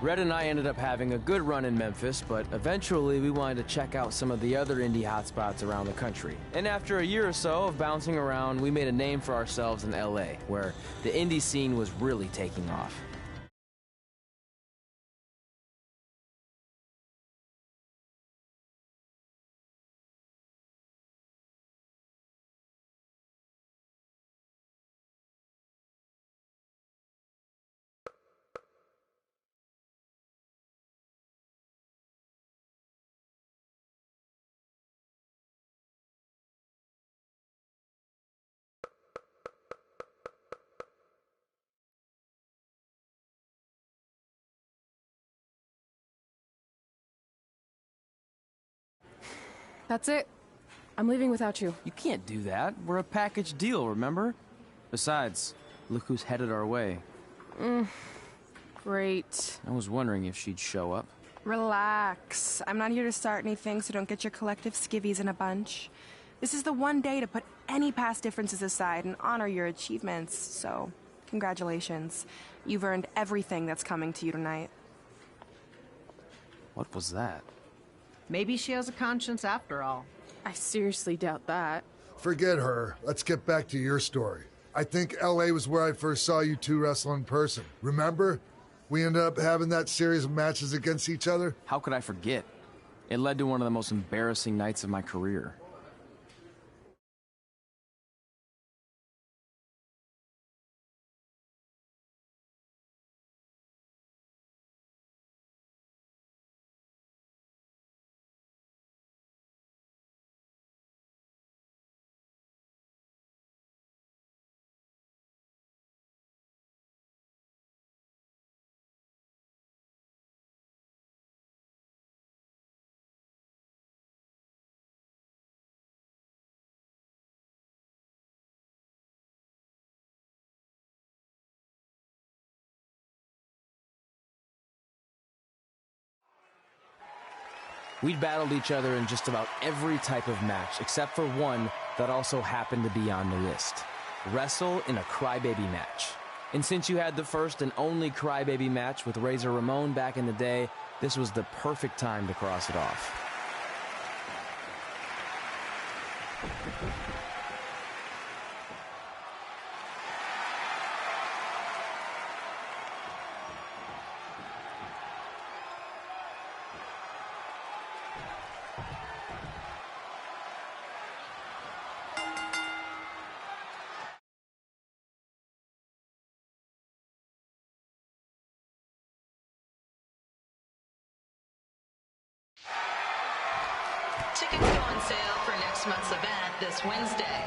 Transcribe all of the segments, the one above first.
Red and I ended up having a good run in Memphis, but eventually we wanted to check out some of the other indie hotspots around the country. And after a year or so of bouncing around, we made a name for ourselves in LA, where the indie scene was really taking off. That's it. I'm leaving without you. You can't do that. We're a package deal, remember? Besides, look who's headed our way. Great. I was wondering if she'd show up. Relax. I'm not here to start anything, so don't get your collective skivvies in a bunch. This is the one day to put any past differences aside and honor your achievements, so congratulations. You've earned everything that's coming to you tonight. What was that? Maybe she has a conscience after all. I seriously doubt that. Forget her. Let's get back to your story. I think LA was where I first saw you two wrestle in person. Remember? We ended up having that series of matches against each other. How could I forget? It led to one of the most embarrassing nights of my career. We'd battled each other in just about every type of match, except for one that also happened to be on the list. Wrestle in a crybaby match. And since you had the first and only crybaby match with Razor Ramon back in the day, this was the perfect time to cross it off. Tickets go on sale for next month's event this Wednesday.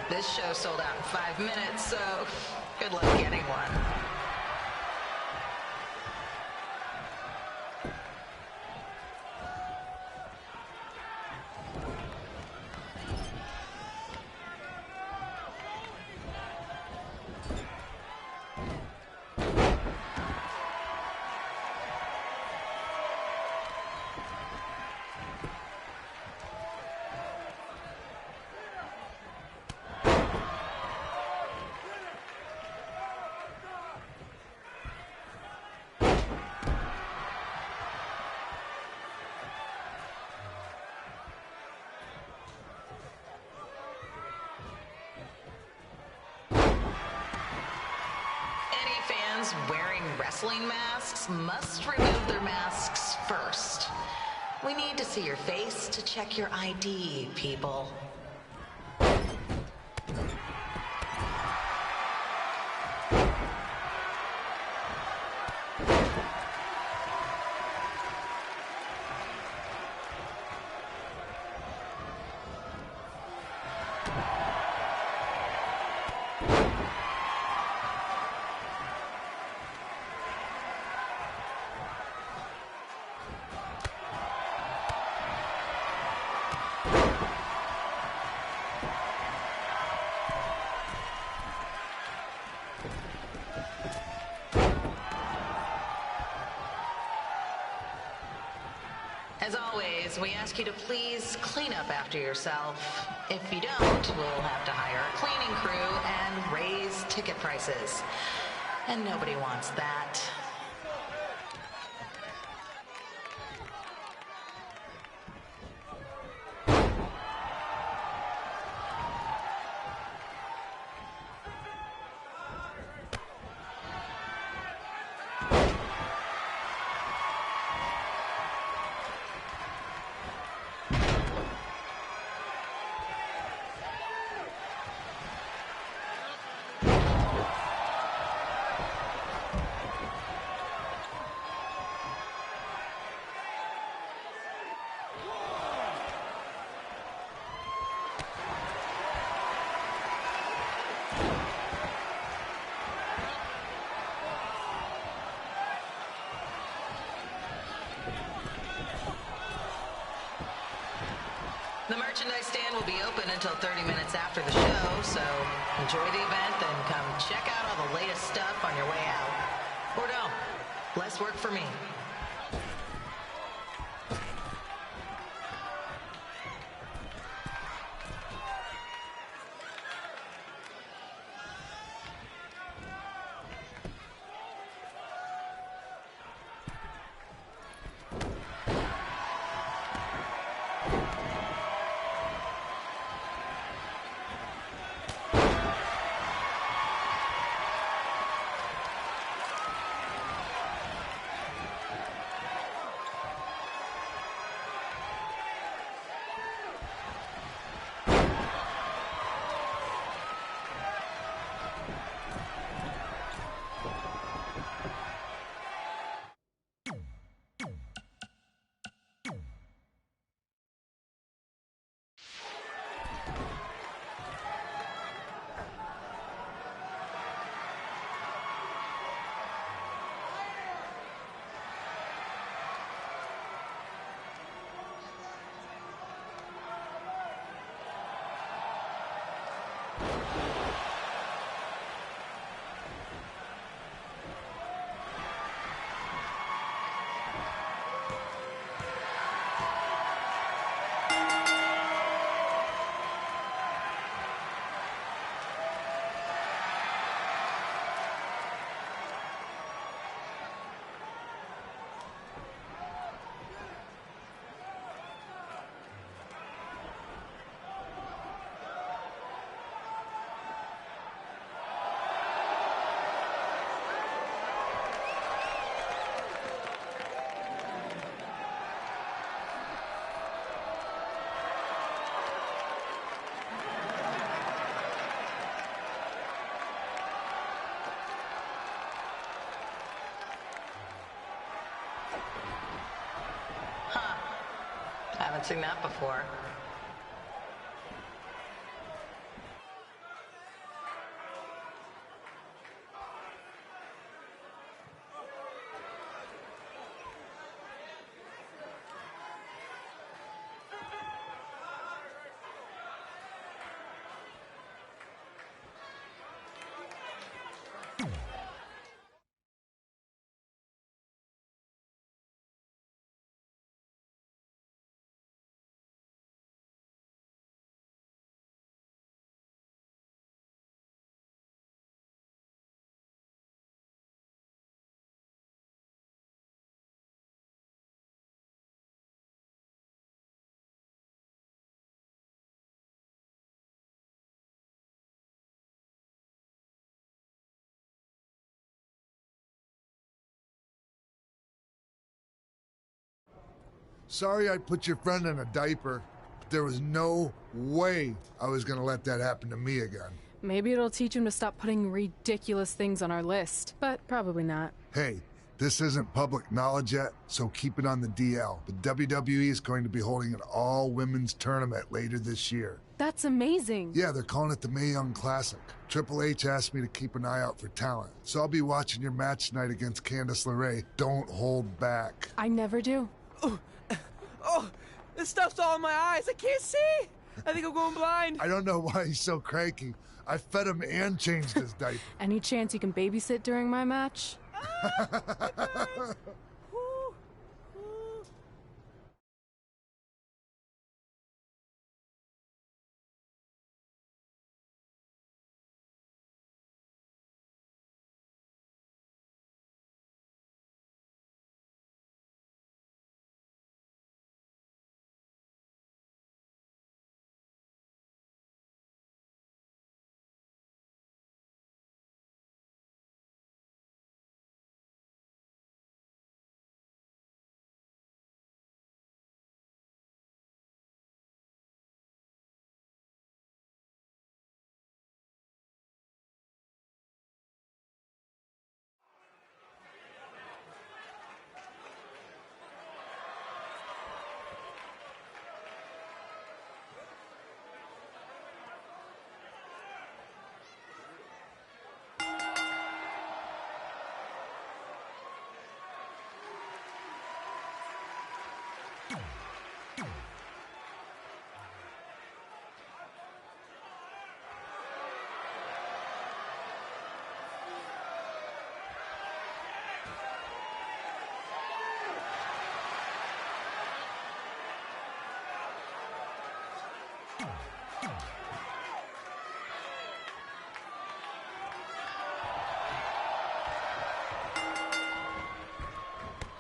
This show sold out in 5 minutes, so good luck getting one. Fans wearing wrestling masks must remove their masks first. We need to see your face to check your ID, people. As always, we ask you to please clean up after yourself. If you don't, we'll have to hire a cleaning crew and raise ticket prices. And nobody wants that. The merchandise stand will be open until 30 minutes after the show, so enjoy the event and come check out all the latest stuff on your way out. Or don't. Less work for me. haven't seen that before. Sorry I put your friend in a diaper. There was no way I was gonna let that happen to me again. Maybe it'll teach him to stop putting ridiculous things on our list, but probably not. Hey, this isn't public knowledge yet, so keep it on the DL. The WWE is going to be holding an all-women's tournament later this year. That's amazing. Yeah, they're calling it the Mae Young Classic. Triple H asked me to keep an eye out for talent, so I'll be watching your match tonight against Candice LeRae. Don't hold back. I never do. Oh, this stuff's all in my eyes. I can't see. I think I'm going blind. I don't know why he's so cranky. I fed him and changed his diaper. Any chance you can babysit during my match?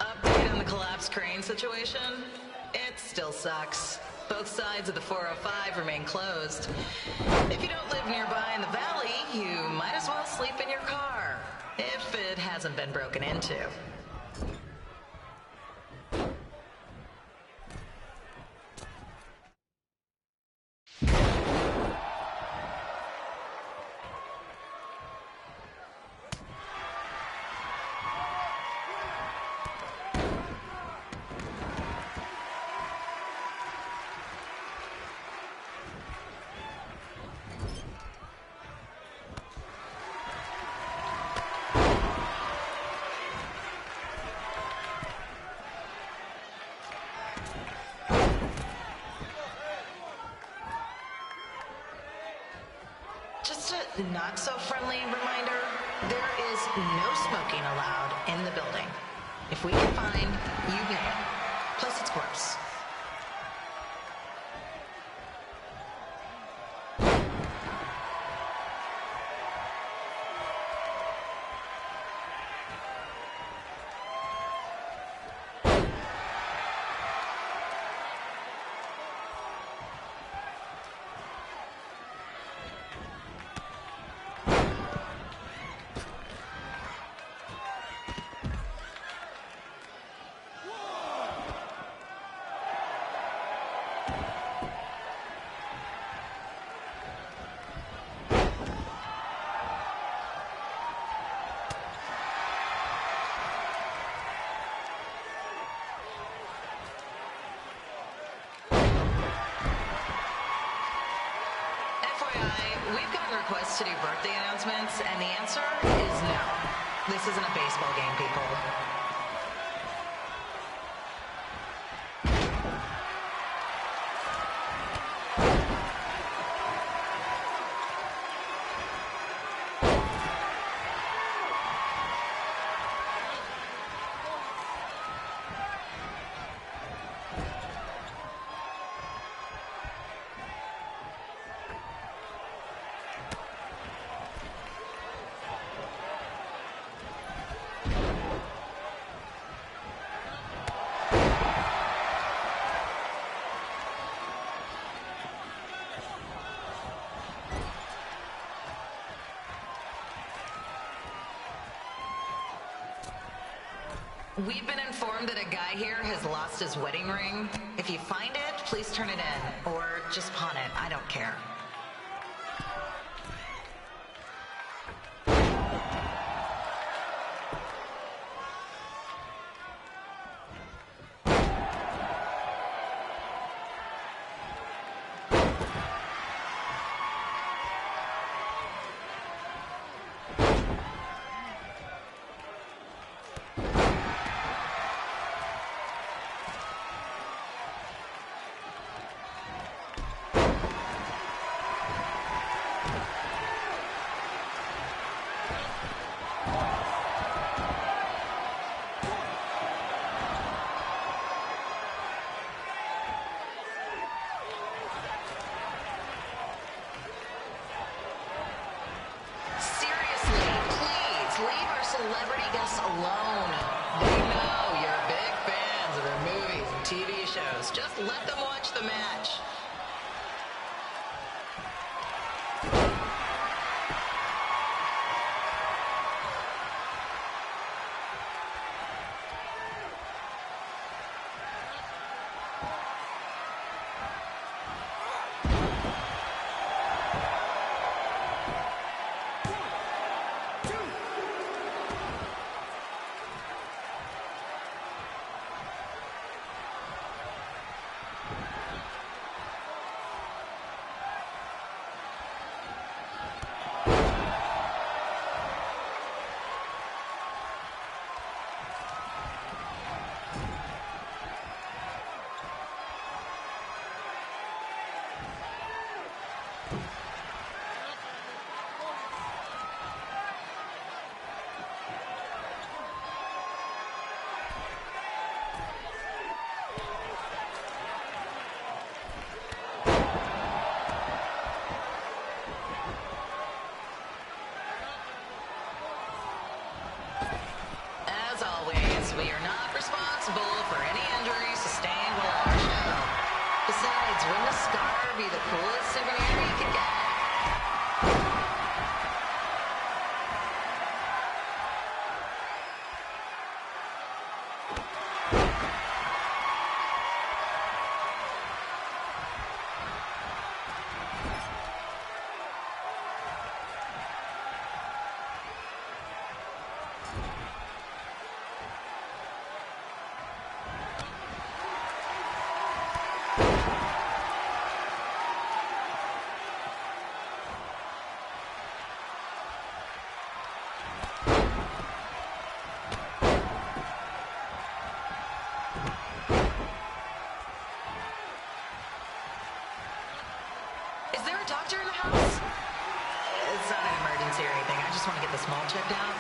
Update on the collapsed crane situation? It still sucks. Both sides of the 405 remain closed. If you don't live nearby in the valley, you might as well sleep in your car, if it hasn't been broken into. Just a not-so-friendly reminder, there is no smoking allowed in the building. If we can find, you know. Plus, it's gross. request to do birthday announcements, and the answer is no. This isn't a baseball game, people. We've been informed that a guy here has lost his wedding ring. If you find it, please turn it in, or just pawn it. I don't care. Celebrity guests alone. They know you're big fans of their movies and TV shows. Just let them watch the match. We are not responsible for any injuries sustained while on our show. Besides, wouldn't a scar be the coolest souvenir you could get? Is there a doctor in the house? It's not an emergency or anything. I just want to get this mole checked out.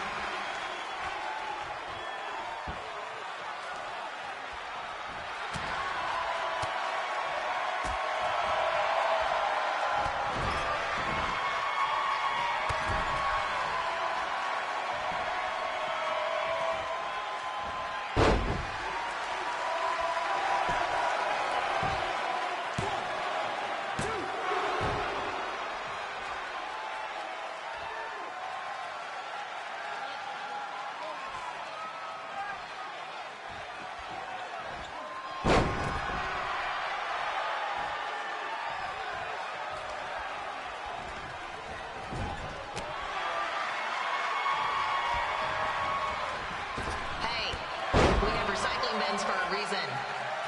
For a reason.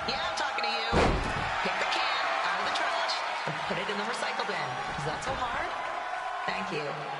Yeah, I'm talking to you. Pick the can out of the trash and put it in the recycle bin. Is that so hard? Thank Thank you.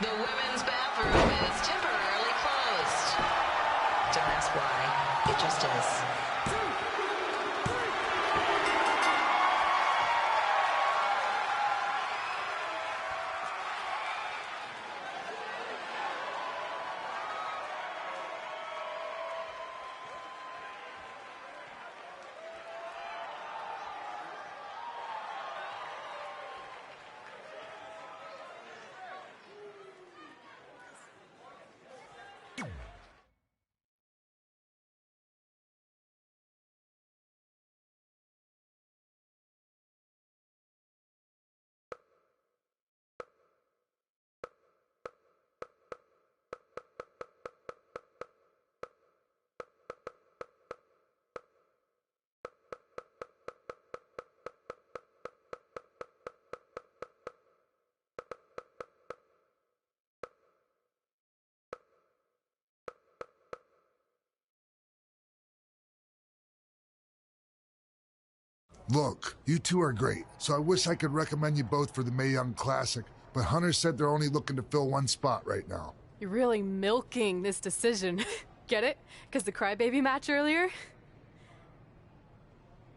The women's bathroom is temporarily closed. Don't ask why. It just is. Look, you two are great, so I wish I could recommend you both for the Mae Young Classic, but Hunter said they're only looking to fill one spot right now. You're really milking this decision. Get it? Because the crybaby match earlier?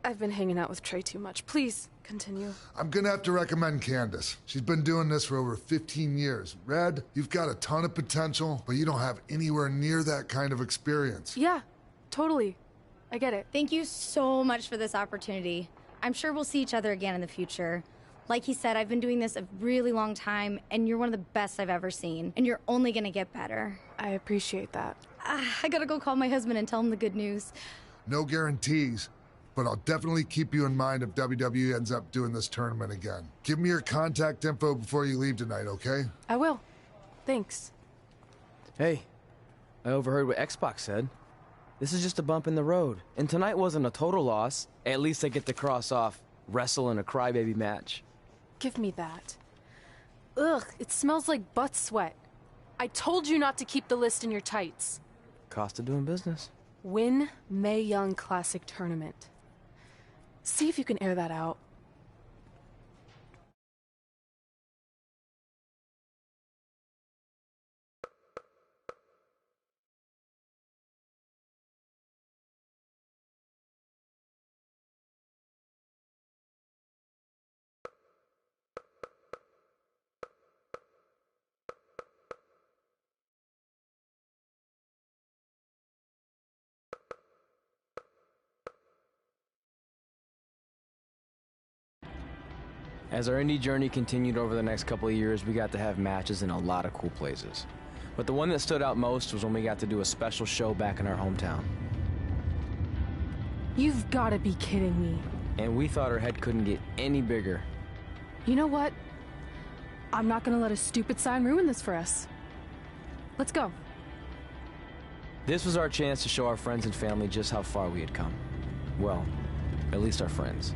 I've been hanging out with Trey too much. Please, continue. I'm gonna have to recommend Candace. She's been doing this for over 15 years. Red, you've got a ton of potential, but you don't have anywhere near that kind of experience. Yeah, totally. I get it. Thank you so much for this opportunity. I'm sure we'll see each other again in the future. Like he said, I've been doing this a really long time, and you're one of the best I've ever seen. And you're only gonna get better. I appreciate that. I gotta go call my husband and tell him the good news. No guarantees, but I'll definitely keep you in mind if WWE ends up doing this tournament again. Give me your contact info before you leave tonight, okay? I will. Thanks. Hey, I overheard what Xbox said. This is just a bump in the road, and tonight wasn't a total loss. At least I get to cross off wrestle in a crybaby match. Give me that. Ugh, it smells like butt sweat. I told you not to keep the list in your tights. Cost of doing business. Win Mae Young Classic Tournament. See if you can air that out. As our indie journey continued over the next couple of years, we got to have matches in a lot of cool places. But the one that stood out most was when we got to do a special show back in our hometown. You've got to be kidding me. And we thought our head couldn't get any bigger. You know what? I'm not gonna let a stupid sign ruin this for us. Let's go. This was our chance to show our friends and family just how far we had come. Well, at least our friends.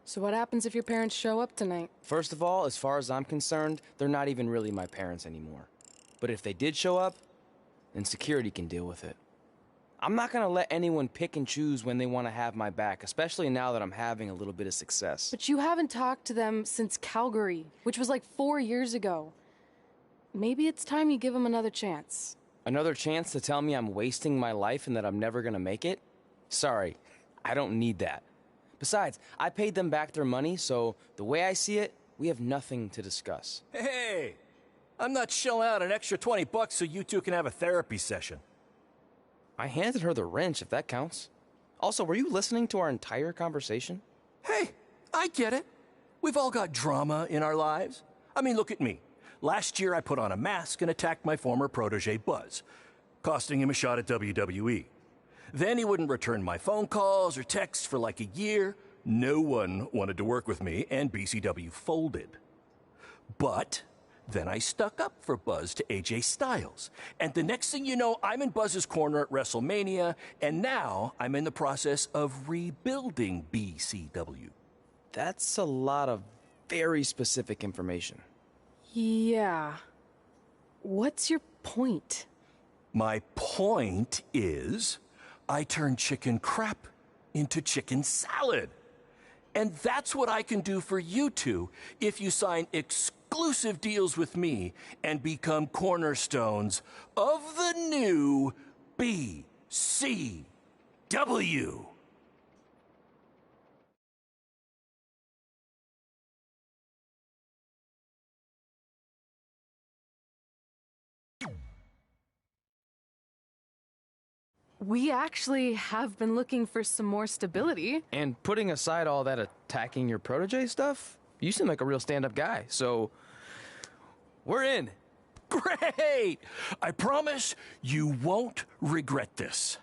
So what happens if your parents show up tonight? First of all, as far as I'm concerned, they're not even really my parents anymore. But if they did show up, then security can deal with it. I'm not gonna let anyone pick and choose when they want to have my back, especially now that I'm having a little bit of success. But you haven't talked to them since Calgary, which was like 4 years ago. Maybe it's time you give them another chance. Another chance to tell me I'm wasting my life and that I'm never gonna make it? Sorry, I don't need that. Besides, I paid them back their money, so the way I see it, we have nothing to discuss. Hey, I'm not shelling out an extra $20 so you two can have a therapy session. I handed her the wrench, if that counts. Also, were you listening to our entire conversation? Hey, I get it. We've all got drama in our lives. I mean, look at me. Last year I put on a mask and attacked my former protege Buzz, costing him a shot at WWE. Then he wouldn't return my phone calls or texts for like a year. No one wanted to work with me, and BCW folded. But then I stuck up for Buzz to AJ Styles. And the next thing you know, I'm in Buzz's corner at WrestleMania, and now I'm in the process of rebuilding BCW. That's a lot of very specific information. Yeah. What's your point? My point is, I turned chicken crap into chicken salad. And that's what I can do for you two if you sign exclusive deals with me and become cornerstones of the new BCW. We actually have been looking for some more stability. And putting aside all that attacking your protege stuff, you seem like a real stand-up guy, so we're in. Great! I promise you won't regret this.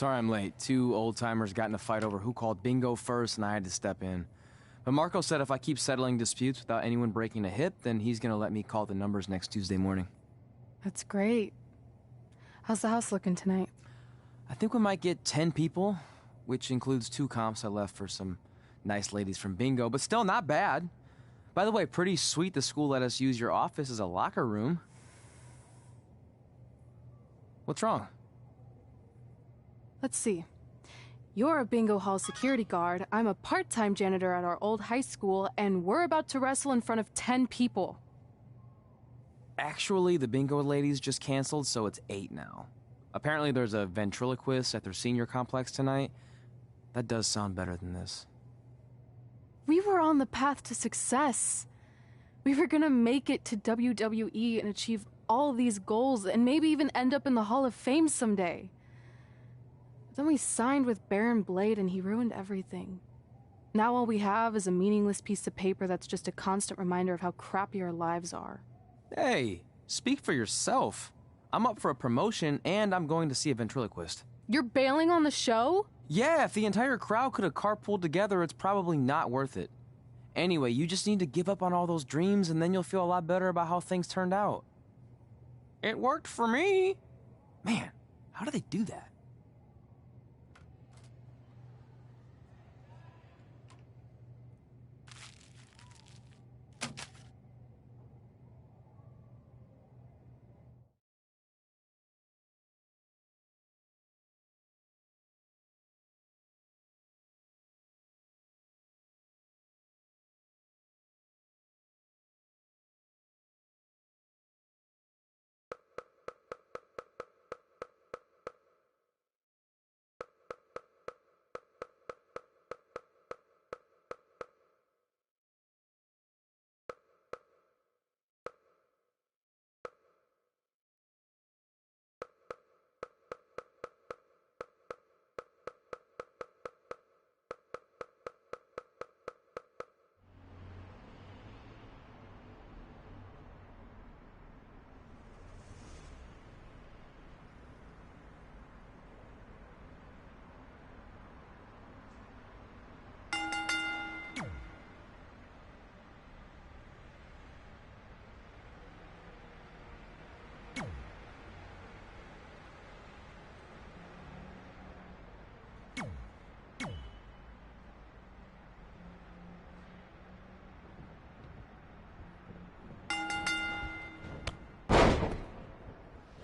Sorry I'm late. Two old-timers got in a fight over who called bingo first, and I had to step in. But Marco said if I keep settling disputes without anyone breaking a hip, then he's gonna let me call the numbers next Tuesday morning. That's great. How's the house looking tonight? I think we might get 10 people, which includes 2 comps I left for some nice ladies from bingo, but still not bad. By the way, pretty sweet the school let us use your office as a locker room. What's wrong? Let's see. You're a bingo hall security guard, I'm a part-time janitor at our old high school, and we're about to wrestle in front of 10 people. Actually, the bingo ladies just canceled, so it's 8 now. Apparently there's a ventriloquist at their senior complex tonight. That does sound better than this. We were on the path to success. We were gonna make it to WWE and achieve all these goals and maybe even end up in the Hall of Fame someday. Then we signed with Baron Blade and he ruined everything. Now all we have is a meaningless piece of paper that's just a constant reminder of how crappy our lives are. Hey, speak for yourself. I'm up for a promotion and I'm going to see a ventriloquist. You're bailing on the show? Yeah, if the entire crowd could have carpooled together, it's probably not worth it. Anyway, you just need to give up on all those dreams and then you'll feel a lot better about how things turned out. It worked for me. Man, how do they do that?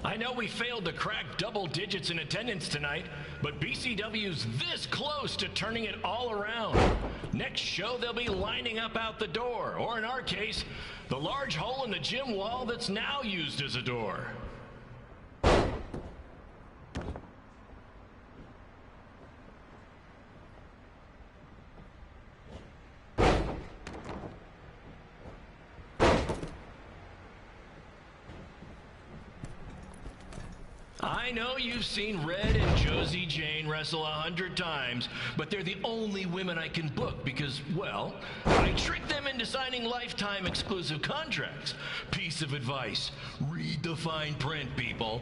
I know we failed to crack double digits in attendance tonight, but BCW's this close to turning it all around. Next show, they'll be lining up out the door, or in our case, the large hole in the gym wall that's now used as a door. I know you've seen Red and Josie Jane wrestle 100 times, but they're the only women I can book because, well, I tricked them into signing lifetime exclusive contracts. Piece of advice: read the fine print, people.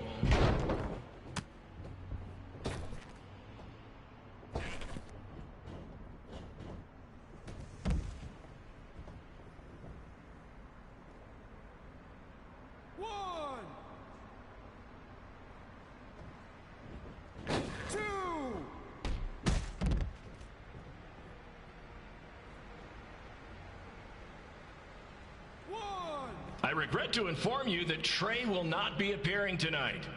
I regret to inform you that Trey will not be appearing tonight.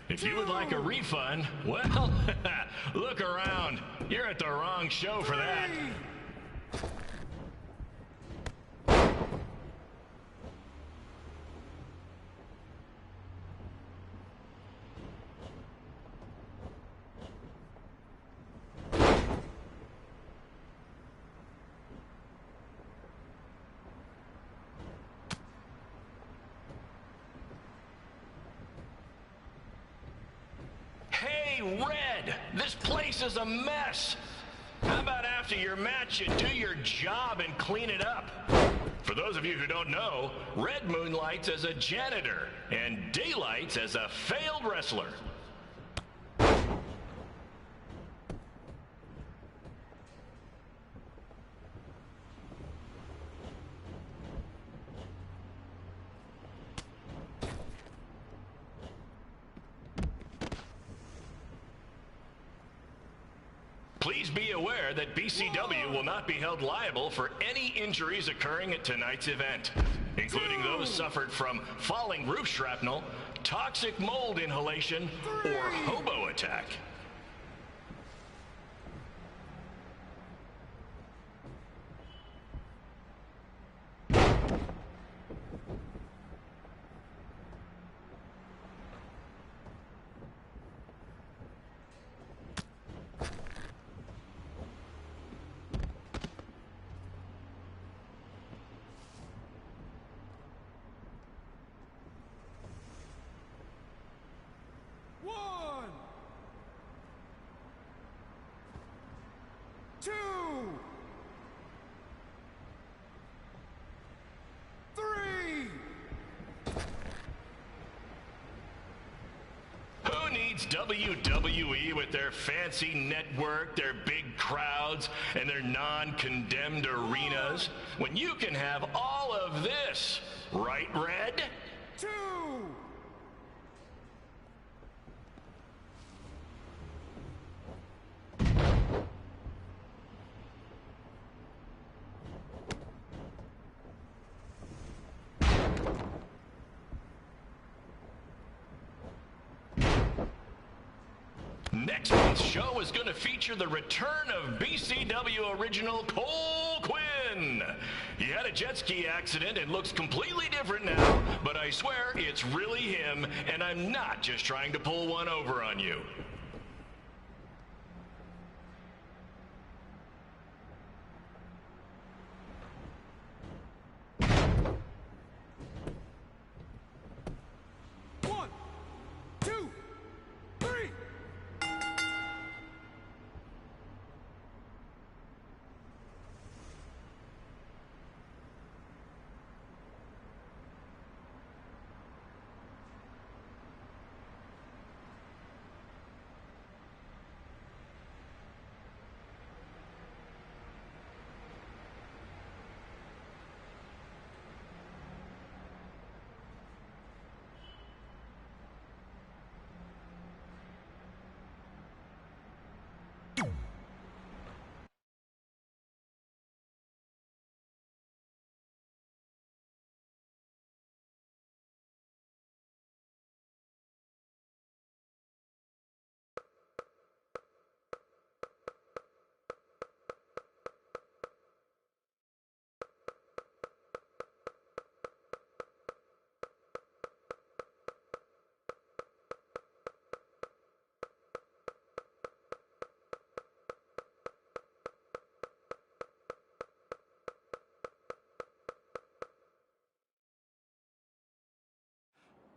If you would like a refund, well, look around. You're at the wrong show for that. Hey, Red, this place is a mess. How about after your match you do your job and clean it up? For those of you who don't know, Red moonlights as a janitor and Daylights as a failed wrestler. Please be aware that BCW will not be held liable for any injuries occurring at tonight's event, including those suffered from falling roof shrapnel, toxic mold inhalation, or hobo attack. WWE with their fancy network, their big crowds, and their non-condemned arenas, when you can have all of this, right, Red? 2! Next month's show is going to feature the return of BCW original Cole Quinn. He had a jet ski accident and looks completely different now, but I swear it's really him, and I'm not just trying to pull one over on you.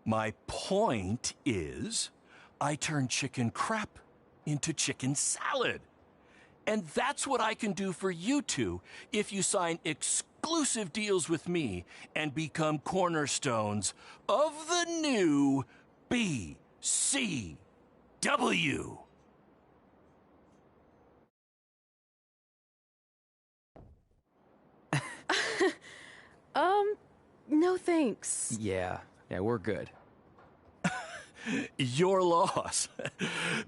My point is, I turn chicken crap into chicken salad. And that's what I can do for you two if you sign exclusive deals with me and become cornerstones of the new BCW. No thanks. Yeah, we're good. Your loss.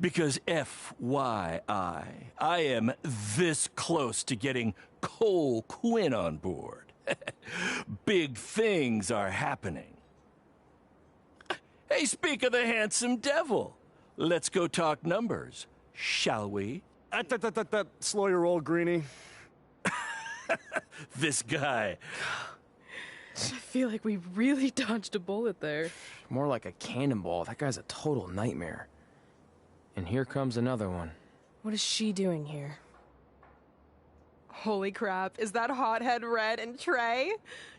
Because FYI, I am this close to getting Cole Quinn on board. Big things are happening. Hey, speak of the handsome devil. Let's go talk numbers, shall we? Slow your roll, Greenie. This guy. I feel like we really dodged a bullet there. More like a cannonball. That guy's a total nightmare. And here comes another one. What is she doing here? Holy crap, is that hothead Red and Trey?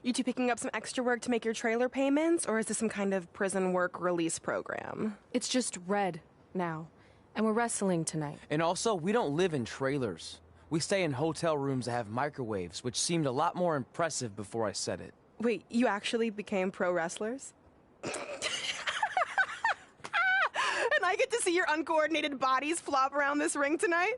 You two picking up some extra work to make your trailer payments, or is this some kind of prison work release program? It's just Red now, and we're wrestling tonight. And also, we don't live in trailers. We stay in hotel rooms that have microwaves, which seemed a lot more impressive before I said it. Wait, you actually became pro wrestlers? And I get to see your uncoordinated bodies flop around this ring tonight?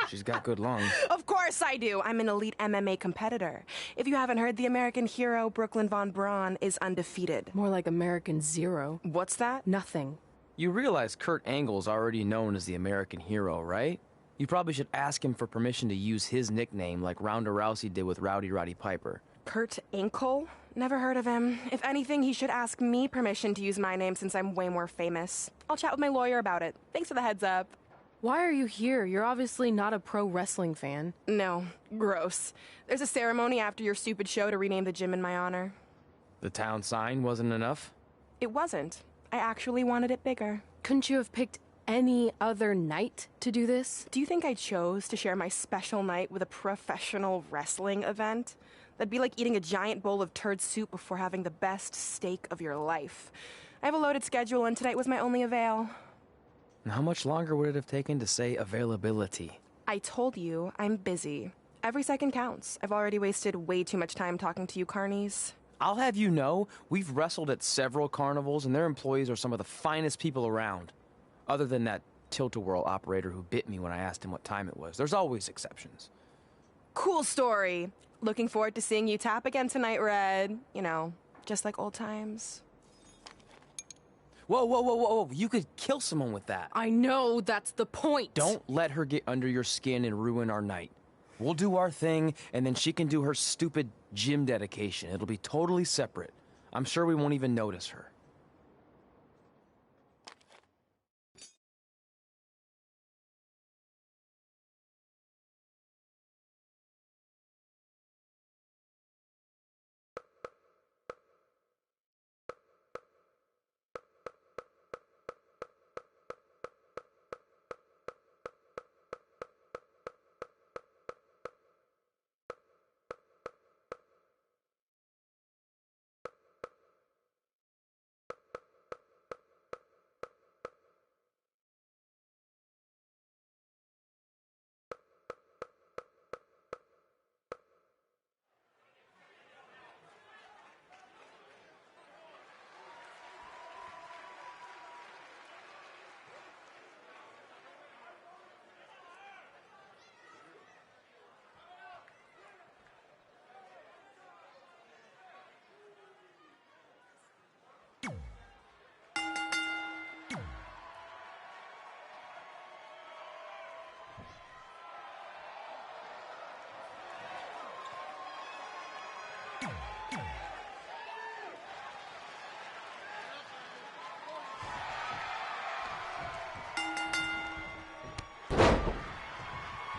She's got good lungs. Of course I do. I'm an elite MMA competitor. If you haven't heard, the American hero, Brooklyn Von Braun, is undefeated. More like American Zero. What's that? Nothing. You realize Kurt Angle's already known as the American hero, right? You probably should ask him for permission to use his nickname like Ronda Rousey did with Rowdy Roddy Piper. Kurt Angle? Never heard of him. If anything, he should ask me permission to use my name since I'm way more famous. I'll chat with my lawyer about it. Thanks for the heads up. Why are you here? You're obviously not a pro wrestling fan. No, gross. There's a ceremony after your stupid show to rename the gym in my honor. The town sign wasn't enough? It wasn't. I actually wanted it bigger. Couldn't you have picked any other night to do this? Do you think I chose to share my special night with a professional wrestling event? That'd be like eating a giant bowl of turd soup before having the best steak of your life. I have a loaded schedule, and tonight was my only avail. And how much longer would it have taken to say availability? I told you, I'm busy. Every second counts. I've already wasted way too much time talking to you carnies. I'll have you know, we've wrestled at several carnivals, and their employees are some of the finest people around. Other than that tilt-a-whirl operator who bit me when I asked him what time it was. There's always exceptions. Cool story. Looking forward to seeing you tap again tonight, Red. You know, just like old times. Whoa, whoa, whoa, whoa, whoa. You could kill someone with that. I know, that's the point. Don't let her get under your skin and ruin our night. We'll do our thing, and then she can do her stupid gym dedication. It'll be totally separate. I'm sure we won't even notice her.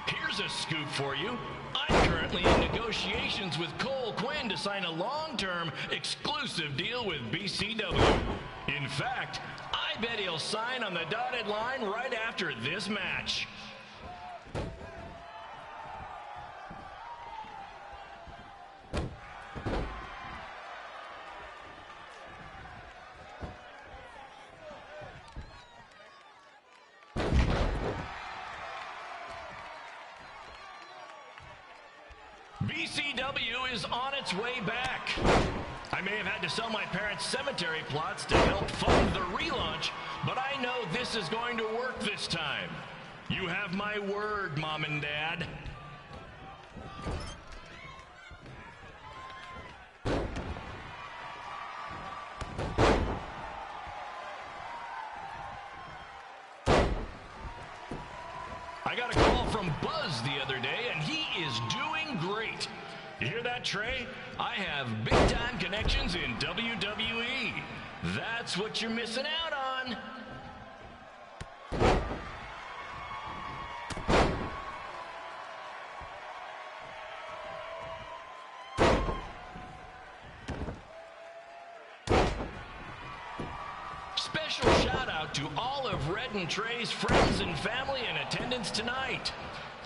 Here's a scoop for you. I'm currently in negotiations with Cole Quinn to sign a long-term exclusive deal with BCW. In fact, I bet he'll sign on the dotted line right after this match. BCW is on its way back. I may have had to sell my parents' cemetery plots to help fund the relaunch, but I know this is going to work this time. You have my word, Mom and Dad. I got a call from Buzz the other day, and he is doing great. You hear that, Trey? I have big-time connections in WWE. That's what you're missing out on. Special shout out to all of Red and Trey's friends and family in attendance tonight.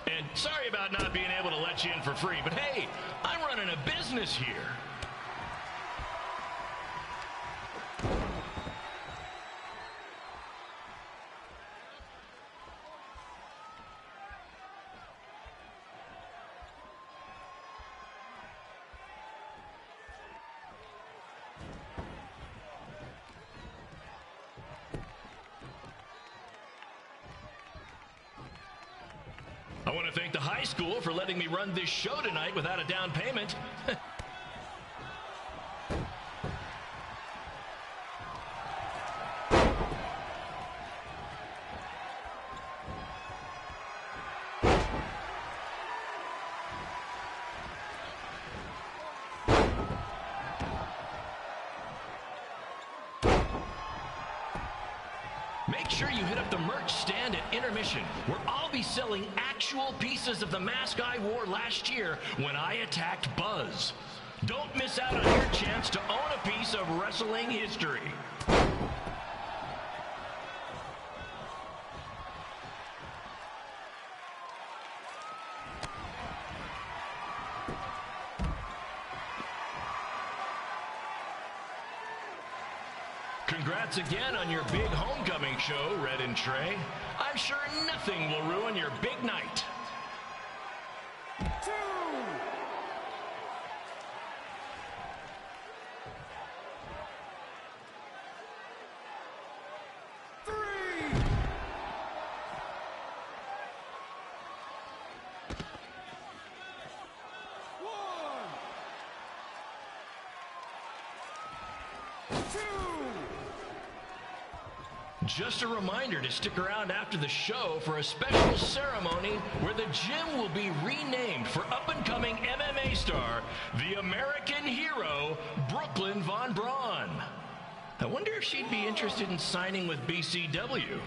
And sorry about not being able to let you in for free, but hey, I'm running a business here. I want to thank the high school for letting me run this show tonight without a down payment. Make sure you hit up the merch stand at intermission, where I'll be selling actual pieces of the mask I wore last year when I attacked Buzz. Don't miss out on your chance to own a piece of wrestling history. Congrats again on your big homecoming show, Red and Trey. I'm sure nothing will ruin your big night. 2. Just a reminder to stick around after the show for a special ceremony where the gym will be renamed for up-and-coming MMA star, the American hero, Brooklyn Von Braun. I wonder if she'd be interested in signing with BCW.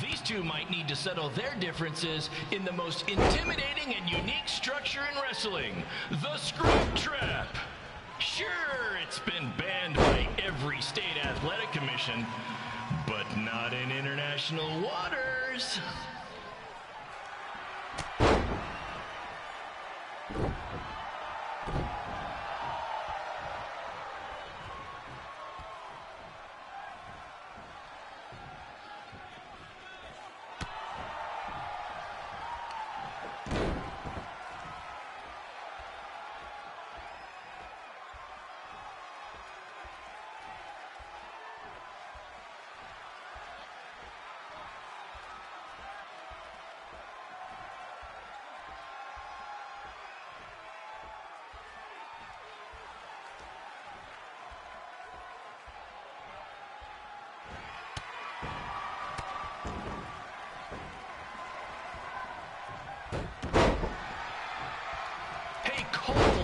These two might need to settle their differences in the most intimidating and unique structure in wrestling, the Scrub Trap. Sure, it's been banned by every state athletic commission, but not in international waters.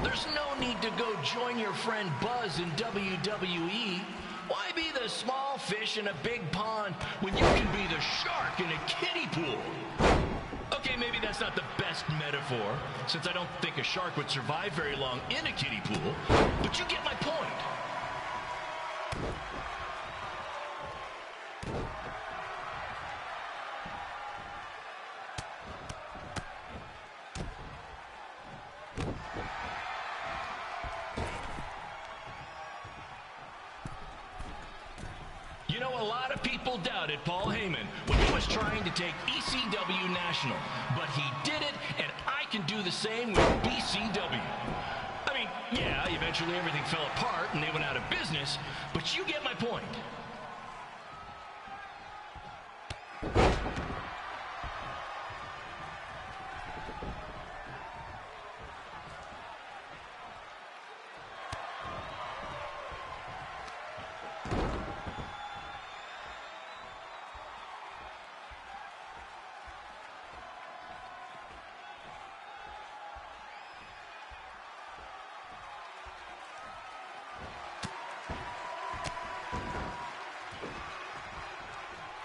There's no need to go join your friend Buzz in WWE. Why be the small fish in a big pond when you can be the shark in a kiddie pool? Okay, maybe that's not the best metaphor, since I don't think a shark would survive very long in a kiddie pool, but you get my point. You know, a lot of people doubted Paul Heyman when he was trying to take ECW National, but he did it, and I can do the same with BCW. I mean, yeah, eventually everything fell apart and they went out of business, but you get my point.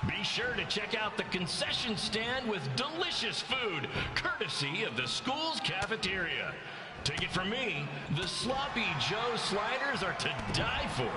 Be sure to check out the concession stand with delicious food, courtesy of the school's cafeteria. Take it from me, the Sloppy Joe sliders are to die for.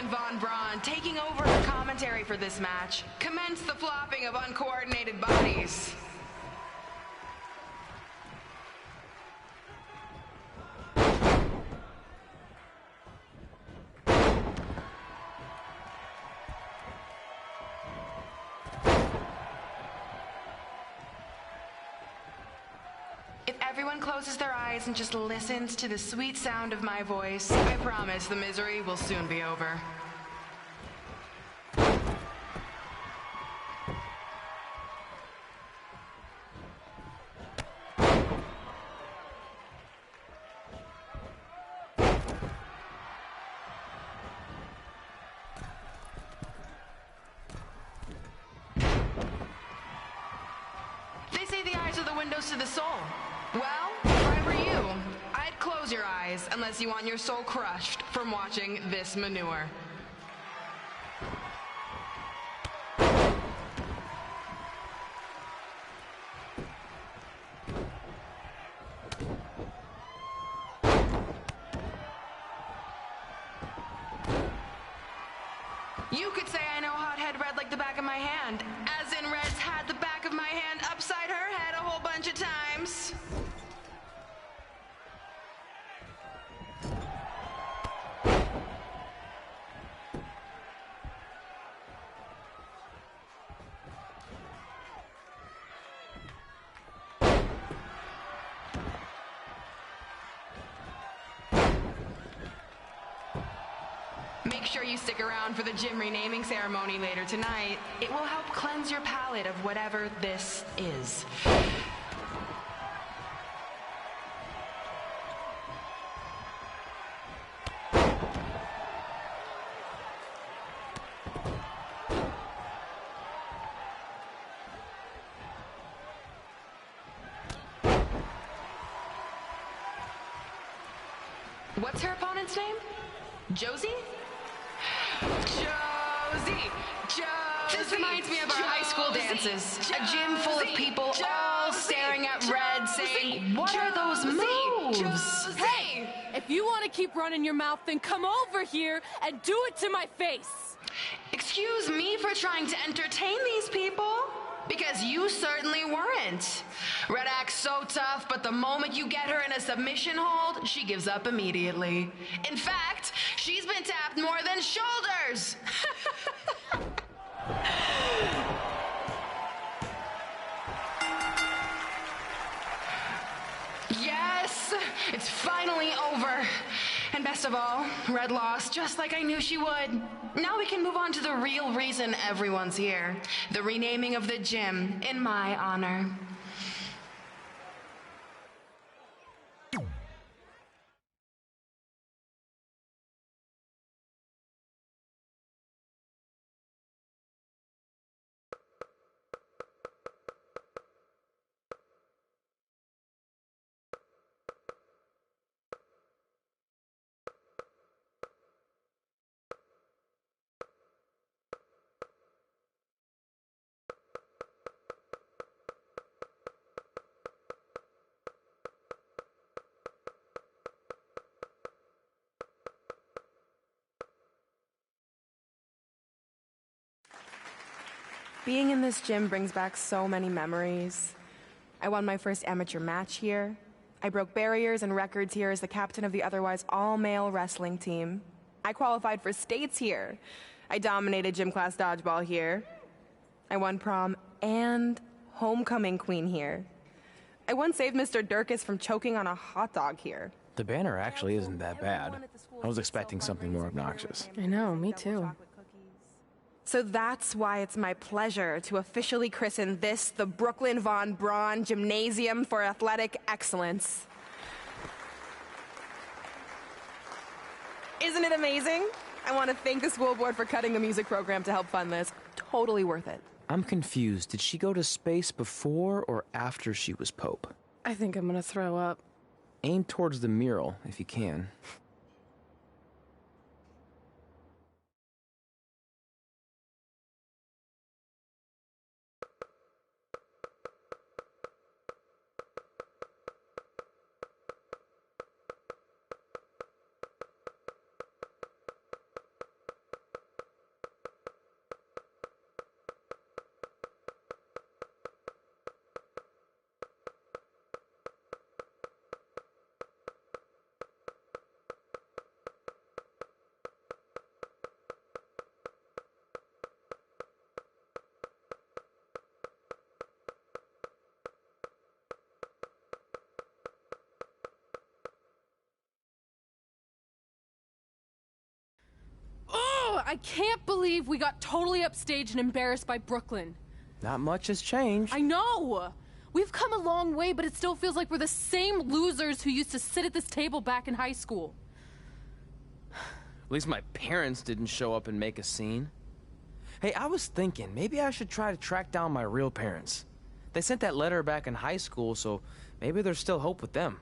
Brooklyn Von Braun taking over the commentary for this match. Commence the flopping of uncoordinated bodies. If everyone closes their eyes and just listens to the sweet sound of my voice, I promise the misery will soon be over. They say the eyes are the windows to the soul. Well, if I were you, I'd close your eyes unless you want your soul crushed from watching this manure. You could say I know hothead red like the back of my hand, as in Red's had the back of my hand upside her head a whole bunch of times. Make sure you stick around for the gym renaming ceremony later tonight. It will help cleanse your palate of whatever this is. What's her opponent's name? Josie? Josie! This reminds me of our high school dances. A gym full of people all staring at Red saying, "What are those moves?" Hey! If you want to keep running your mouth, then come over here and do it to my face! Excuse me for trying to entertain these people? Because you certainly weren't. Red acts so tough, but the moment you get her in a submission hold, she gives up immediately. In fact, she's been tapped more than shoulders. Yes, it's finally over. And best of all, Red lost just like I knew she would. Now we can move on to the real reason everyone's here. The renaming of the gym in my honor. Being in this gym brings back so many memories. I won my first amateur match here. I broke barriers and records here as the captain of the otherwise all-male wrestling team. I qualified for states here. I dominated gym class dodgeball here. I won prom and homecoming queen here. I once saved Mr. Durkis from choking on a hot dog here. The banner actually isn't that bad. I was expecting something more obnoxious. I know, me too. So that's why it's my pleasure to officially christen this the Brooklyn Von Braun Gymnasium for Athletic Excellence. Isn't it amazing? I want to thank the school board for cutting the music program to help fund this. Totally worth it. I'm confused. Did she go to space before or after she was Pope? I think I'm gonna throw up. Aim towards the mural, if you can. I can't believe we got totally upstaged and embarrassed by Brooklyn. Not much has changed. I know! We've come a long way, but it still feels like we're the same losers who used to sit at this table back in high school. At least my parents didn't show up and make a scene. Hey, I was thinking, maybe I should try to track down my real parents. They sent that letter back in high school, so maybe there's still hope with them.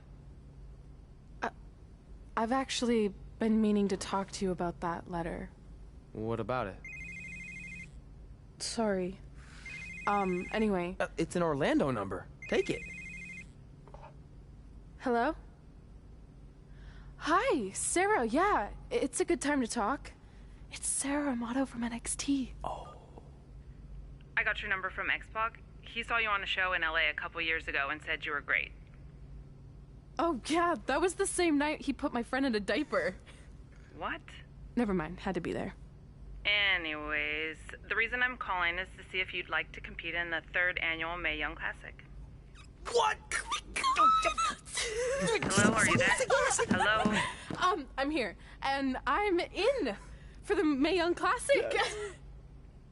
I've actually been meaning to talk to you about that letter. What about it? Sorry. Anyway. It's an Orlando number. Take it. Hello? Hi, Sarah, yeah. It's a good time to talk. It's Sarah Amato from NXT. Oh. I got your number from X-Pac. He saw you on a show in LA a couple years ago and said you were great. Oh, yeah, that was the same night he put my friend in a diaper. What? Never mind, had to be there. Anyways, the reason I'm calling is to see if you'd like to compete in the 3rd annual Mae Young Classic. What? Hello, are you there? Hello? I'm here, and I'm in for the Mae Young Classic.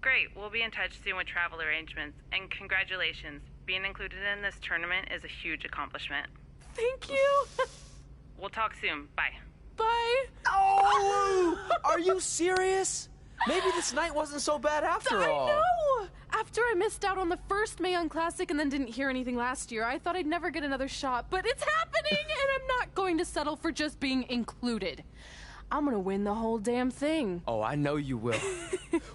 Great, we'll be in touch soon with travel arrangements, and congratulations. Being included in this tournament is a huge accomplishment. Thank you. We'll talk soon. Bye. Bye. Oh! Are you serious? Maybe this night wasn't so bad after all. I know! After I missed out on the first Mae Young Classic and then didn't hear anything last year, I thought I'd never get another shot. But it's happening, and I'm not going to settle for just being included. I'm gonna win the whole damn thing. Oh, I know you will.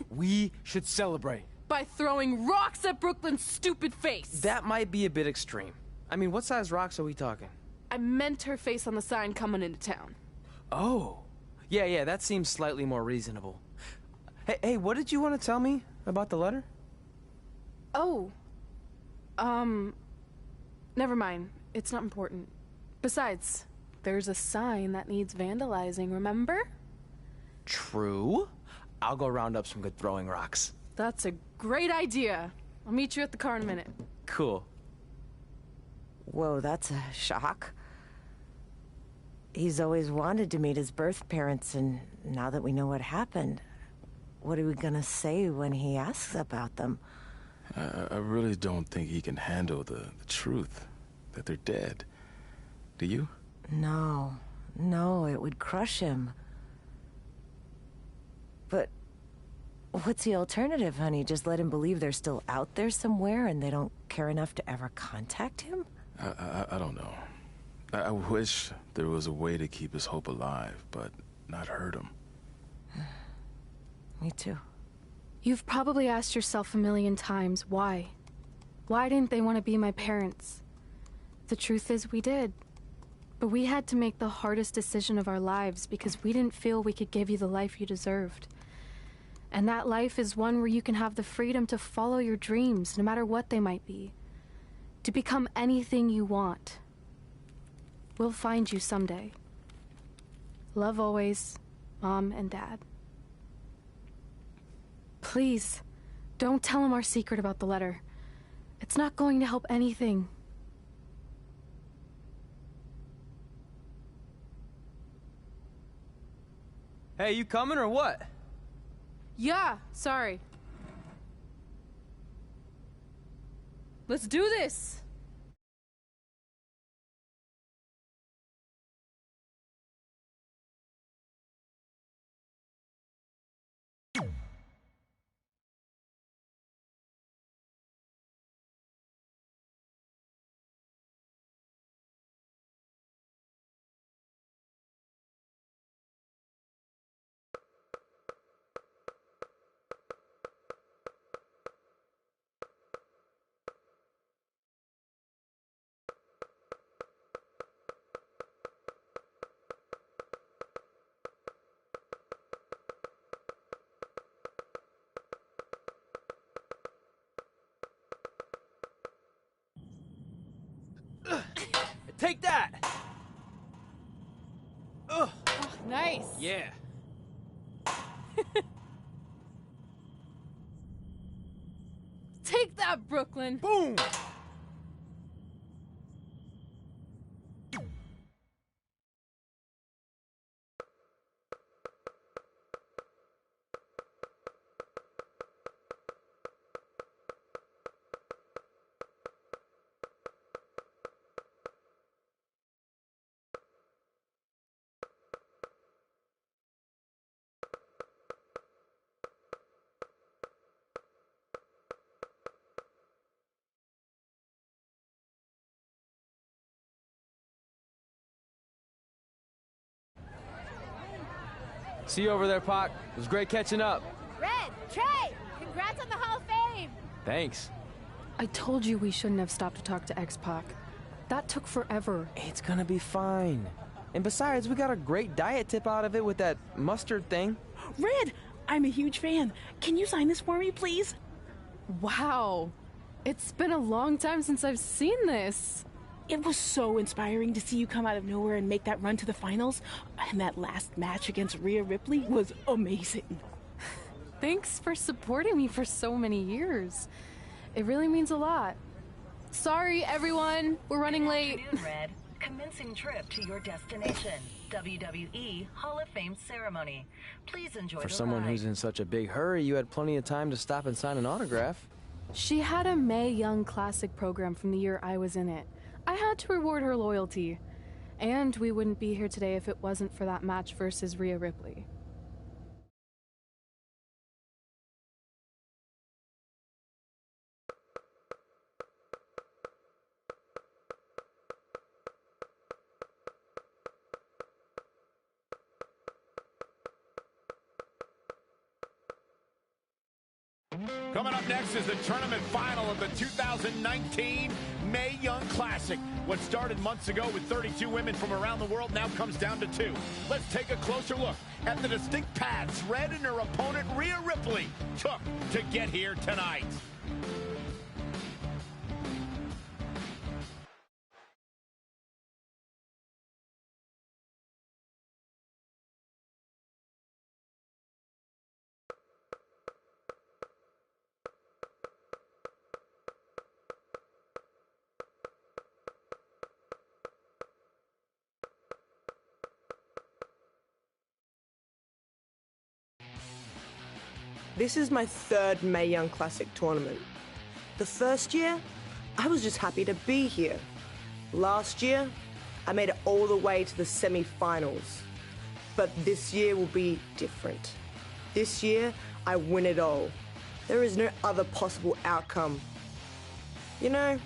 We should celebrate. By throwing rocks at Brooklyn's stupid face. That might be a bit extreme. I mean, what size rocks are we talking? I meant her face on the sign coming into town. Oh. Yeah, that seems slightly more reasonable. Hey, what did you want to tell me about the letter? Oh. Never mind. It's not important. Besides, there's a sign that needs vandalizing, remember? True. I'll go round up some good throwing rocks. That's a great idea. I'll meet you at the car in a minute. Cool. Whoa, that's a shock. He's always wanted to meet his birth parents, and now that we know what happened, what are we gonna say when he asks about them? I really don't think he can handle the truth, that they're dead. Do you? No, it would crush him. But what's the alternative, honey? Just let him believe they're still out there somewhere and they don't care enough to ever contact him? I don't know. I wish there was a way to keep his hope alive, but not hurt him. Me too. You've probably asked yourself a million times, why? Why didn't they want to be my parents? The truth is, we did. But we had to make the hardest decision of our lives because we didn't feel we could give you the life you deserved. And that life is one where you can have the freedom to follow your dreams, no matter what they might be. To become anything you want. We'll find you someday. Love always, Mom and Dad. Please, don't tell him our secret about the letter. It's not going to help anything. Hey, you coming or what? Yeah, sorry. Let's do this! Take that! Ugh. Oh, nice! Yeah. Take that, Brooklyn! Boom! See you over there, Pac. It was great catching up. Red, Trey, congrats on the Hall of Fame. Thanks. I told you we shouldn't have stopped to talk to X-Pac. That took forever. It's gonna be fine. And besides, we got a great diet tip out of it with that mustard thing. Red, I'm a huge fan. Can you sign this for me, please? Wow. It's been a long time since I've seen this. It was so inspiring to see you come out of nowhere and make that run to the finals. And that last match against Rhea Ripley was amazing. Thanks for supporting me for so many years. It really means a lot. Sorry, everyone. We're running late. Good afternoon, Red. Commencing trip to your destination. WWE Hall of Fame ceremony. Please enjoy For the someone ride. who's in such a big hurry, you had plenty of time to stop and sign an autograph. She had a Mae Young Classic program from the year I was in it. I had to reward her loyalty. And we wouldn't be here today if it wasn't for that match versus Rhea Ripley. Coming up next is the tournament final of the 2019 Mae Young Classic. What started months ago with 32 women from around the world now comes down to 2. Let's take a closer look at the distinct paths Red and her opponent Rhea Ripley took to get here tonight. This is my third Mae Young Classic tournament. The first year, I was just happy to be here. Last year, I made it all the way to the semi-finals. But this year will be different. This year, I win it all. There is no other possible outcome. You know,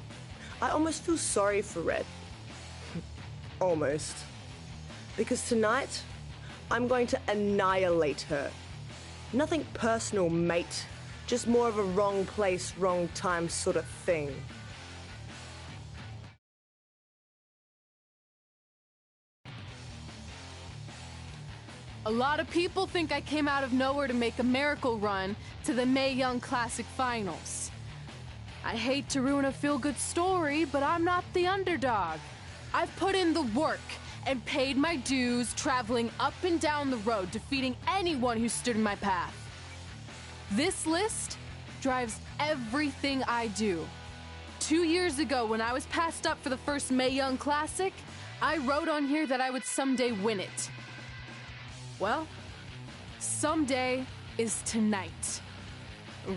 I almost feel sorry for Red. Almost. Because tonight, I'm going to annihilate her. Nothing personal, mate. Just more of a wrong place, wrong time sort of thing. A lot of people think I came out of nowhere to make a miracle run to the Mae Young Classic Finals. I hate to ruin a feel-good story, but I'm not the underdog. I've put in the work and paid my dues traveling up and down the road, defeating anyone who stood in my path. This list drives everything I do. 2 years ago, when I was passed up for the first Mae Young Classic, I wrote on here that I would someday win it. Well, someday is tonight.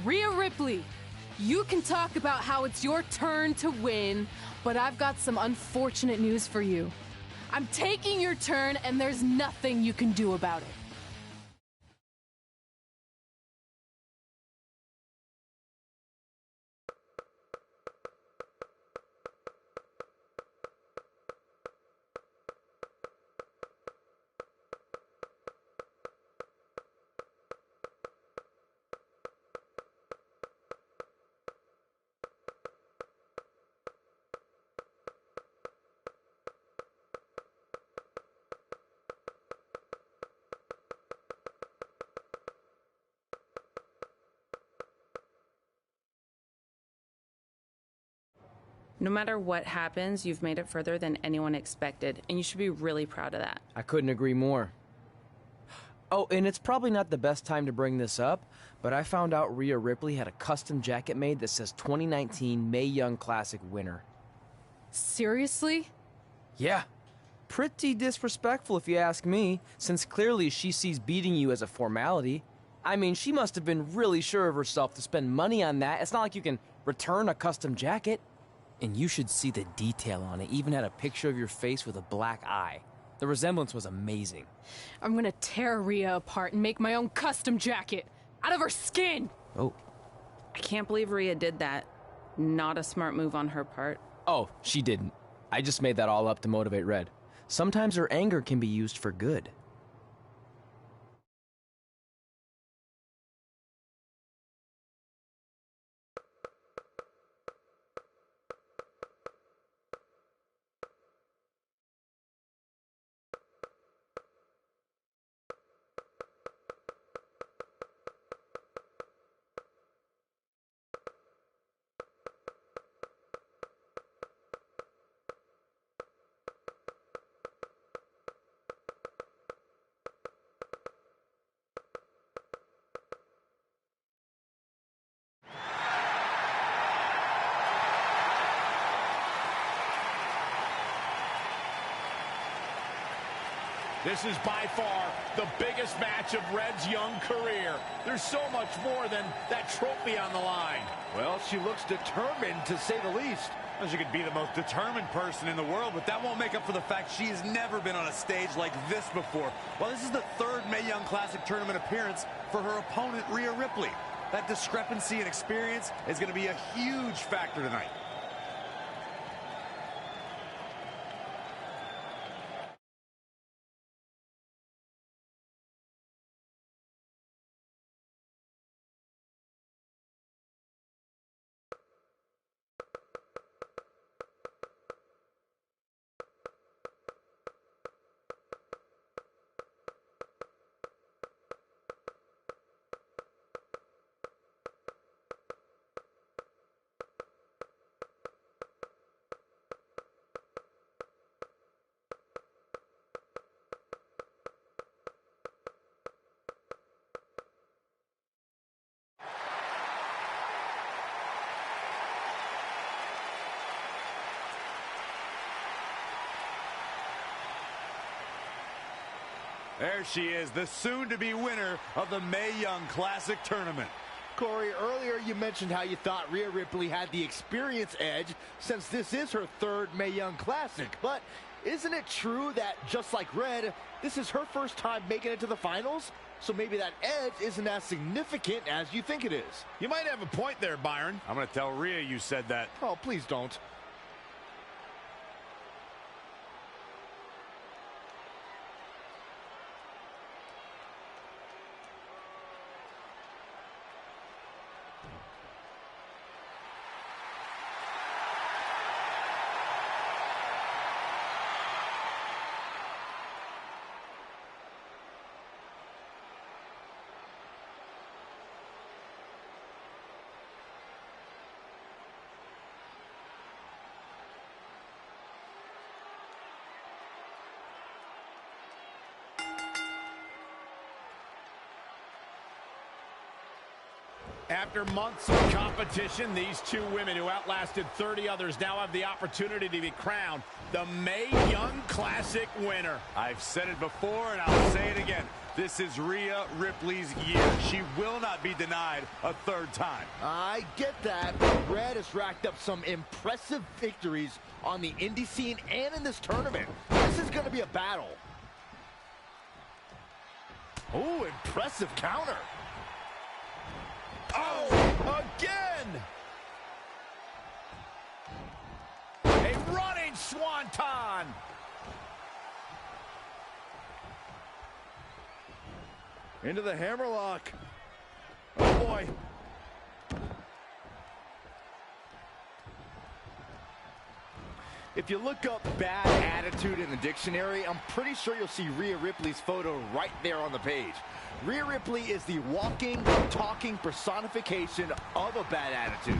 Rhea Ripley, you can talk about how it's your turn to win, but I've got some unfortunate news for you. I'm taking your turn, and there's nothing you can do about it. No matter what happens, you've made it further than anyone expected, and you should be really proud of that. I couldn't agree more. Oh, and it's probably not the best time to bring this up, but I found out Rhea Ripley had a custom jacket made that says 2019 Mae Young Classic winner. Seriously? Yeah. Pretty disrespectful if you ask me, since clearly she sees beating you as a formality. I mean, she must have been really sure of herself to spend money on that. It's not like you can return a custom jacket. And you should see the detail on it. Even had a picture of your face with a black eye. The resemblance was amazing. I'm gonna tear Rhea apart and make my own custom jacket out of her skin. Oh. I can't believe Rhea did that. Not a smart move on her part. Oh, she didn't. I just made that all up to motivate Red. Sometimes her anger can be used for good. This is by far the biggest match of Red's young career. There's so much more than that trophy on the line. Well, she looks determined, to say the least. Well, she could be the most determined person in the world, but that won't make up for the fact she has never been on a stage like this before. Well, this is the third Mae Young Classic tournament appearance for her opponent, Rhea Ripley. That discrepancy in experience is going to be a huge factor tonight. There she is, the soon-to-be winner of the Mae Young Classic tournament. Corey, earlier you mentioned how you thought Rhea Ripley had the experience edge since this is her third Mae Young Classic. But isn't it true that, just like Red, this is her first time making it to the finals? So maybe that edge isn't as significant as you think it is. You might have a point there, Byron. I'm going to tell Rhea you said that. Oh, please don't. After months of competition, these two women who outlasted 30 others now have the opportunity to be crowned the Mae Young Classic winner. I've said it before and I'll say it again. This is Rhea Ripley's year. She will not be denied a third time. I get that, but Red has racked up some impressive victories on the indie scene and in this tournament. This is going to be a battle. Oh, impressive counter. Oh, again! A running swanton! Into the hammerlock. Oh, boy. If you look up bad attitude in the dictionary, I'm pretty sure you'll see Rhea Ripley's photo right there on the page. Rhea Ripley is the walking, talking personification of a bad attitude.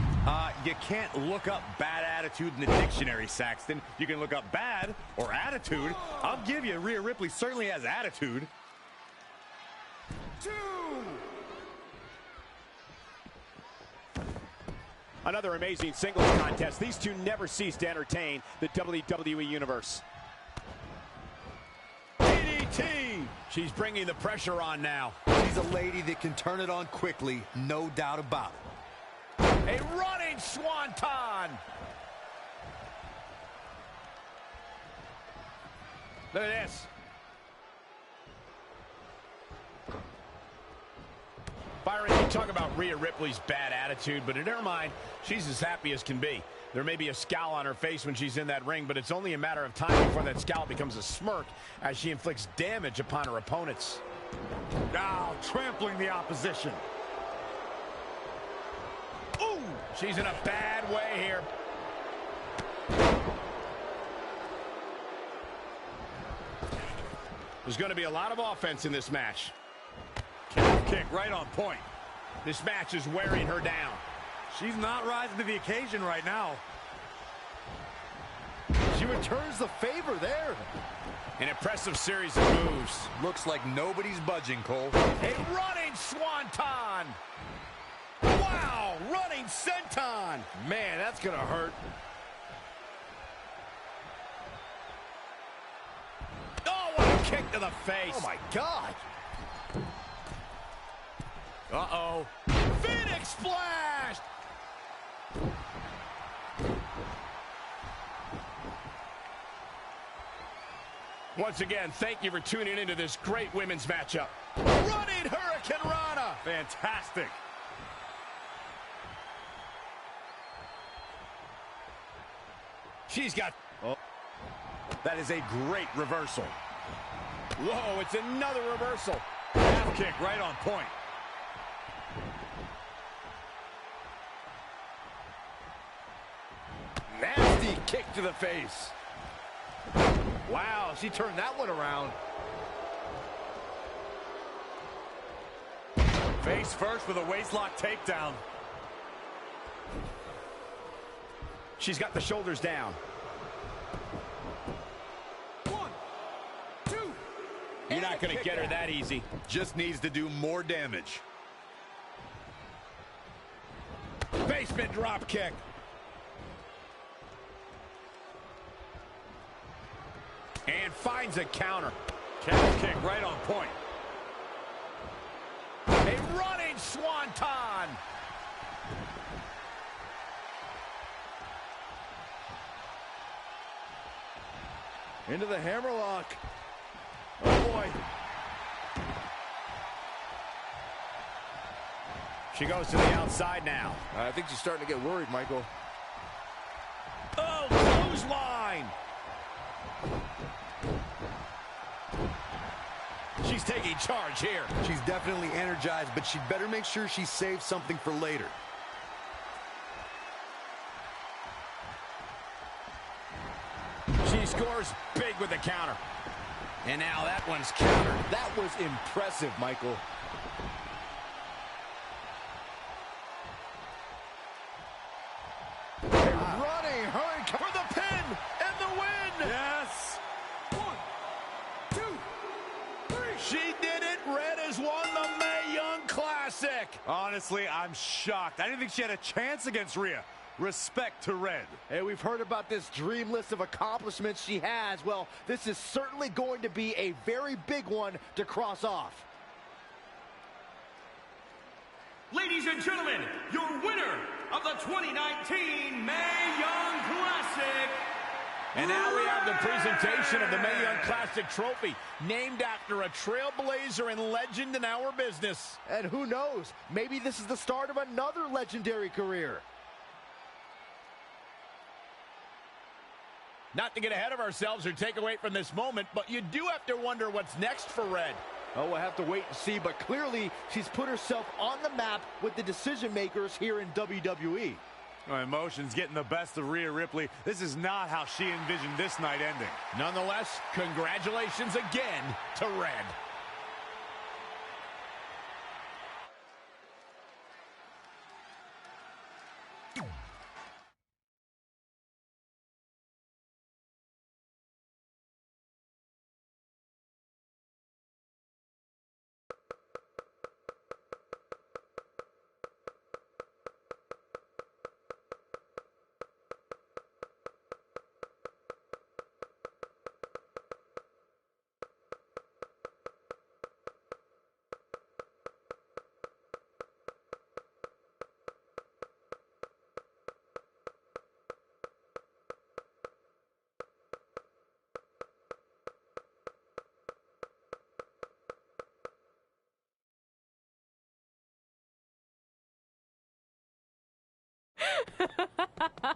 You can't look up bad attitude in the dictionary, Saxton. You can look up bad or attitude. I'll give you, Rhea Ripley certainly has attitude. 2. Another amazing singles contest. These two never cease to entertain the WWE Universe. DDT! She's bringing the pressure on now. She's a lady that can turn it on quickly, no doubt about it. A running swanton! Look at this. Byron, you talk about Rhea Ripley's bad attitude, but never mind, she's as happy as can be. There may be a scowl on her face when she's in that ring, but it's only a matter of time before that scowl becomes a smirk as she inflicts damage upon her opponents. Now, trampling the opposition. Ooh, she's in a bad way here. There's going to be a lot of offense in this match. Kick right on point. This match is wearing her down. She's not rising to the occasion right now. She returns the favor there. An impressive series of moves. Looks like nobody's budging, Cole. A running swanton. Wow, running senton. Man, that's gonna hurt. Oh, what a kick to the face. Oh, my God. Uh-oh. Phoenix splash! Once again, thank you for tuning into this great women's matchup. Running Hurricane Rana! Fantastic. She's got... Oh. That is a great reversal. Whoa, it's another reversal. Half kick right on point. Nasty kick to the face. Wow, she turned that one around. Face first with a waistlock takedown. She's got the shoulders down. 1, 2. You're not going to get her that easy. Just needs to do more damage. Basement drop kick. And finds a counter. Calf kick right on point. A running swanton. Into the hammerlock. Oh, boy. She goes to the outside now. I think she's starting to get worried, Michael. Oh, clothesline. She's taking charge here. She's definitely energized, but she'd better make sure she saves something for later. She scores big with the counter. And now that one's countered. That was impressive, Michael. Running hurricane for the pin and the win. Yes. 1, 2, 3. She did it. Red has won the Mae Young Classic. Honestly, I'm shocked. I didn't think she had a chance against Rhea. Respect to Red. Hey, we've heard about this dream list of accomplishments she has. Well, this is certainly going to be a very big one to cross off. Ladies and gentlemen, your winner of the 2019 Mae Young Classic. And now we have the presentation of the Mae Young Classic trophy, named after a trailblazer and legend in our business. And who knows, maybe this is the start of another legendary career. Not to get ahead of ourselves or take away from this moment, but you do have to wonder what's next for Red. Oh, we'll have to wait and see, but clearly she's put herself on the map with the decision makers here in WWE. Emotions getting the best of Rhea Ripley. This is not how she envisioned this night ending. Nonetheless, congratulations again to Red.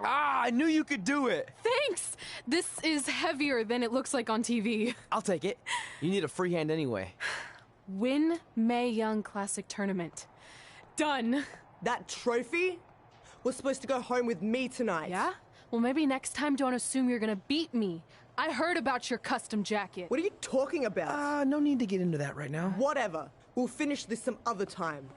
I knew you could do it. Thanks! This is heavier than it looks like on TV. I'll take it. You need a free hand anyway. Win Mae Young Classic Tournament. Done. That trophy was supposed to go home with me tonight. Yeah? Well, maybe next time don't assume you're gonna beat me. I heard about your custom jacket. What are you talking about? No need to get into that right now. Whatever. We'll finish this some other time.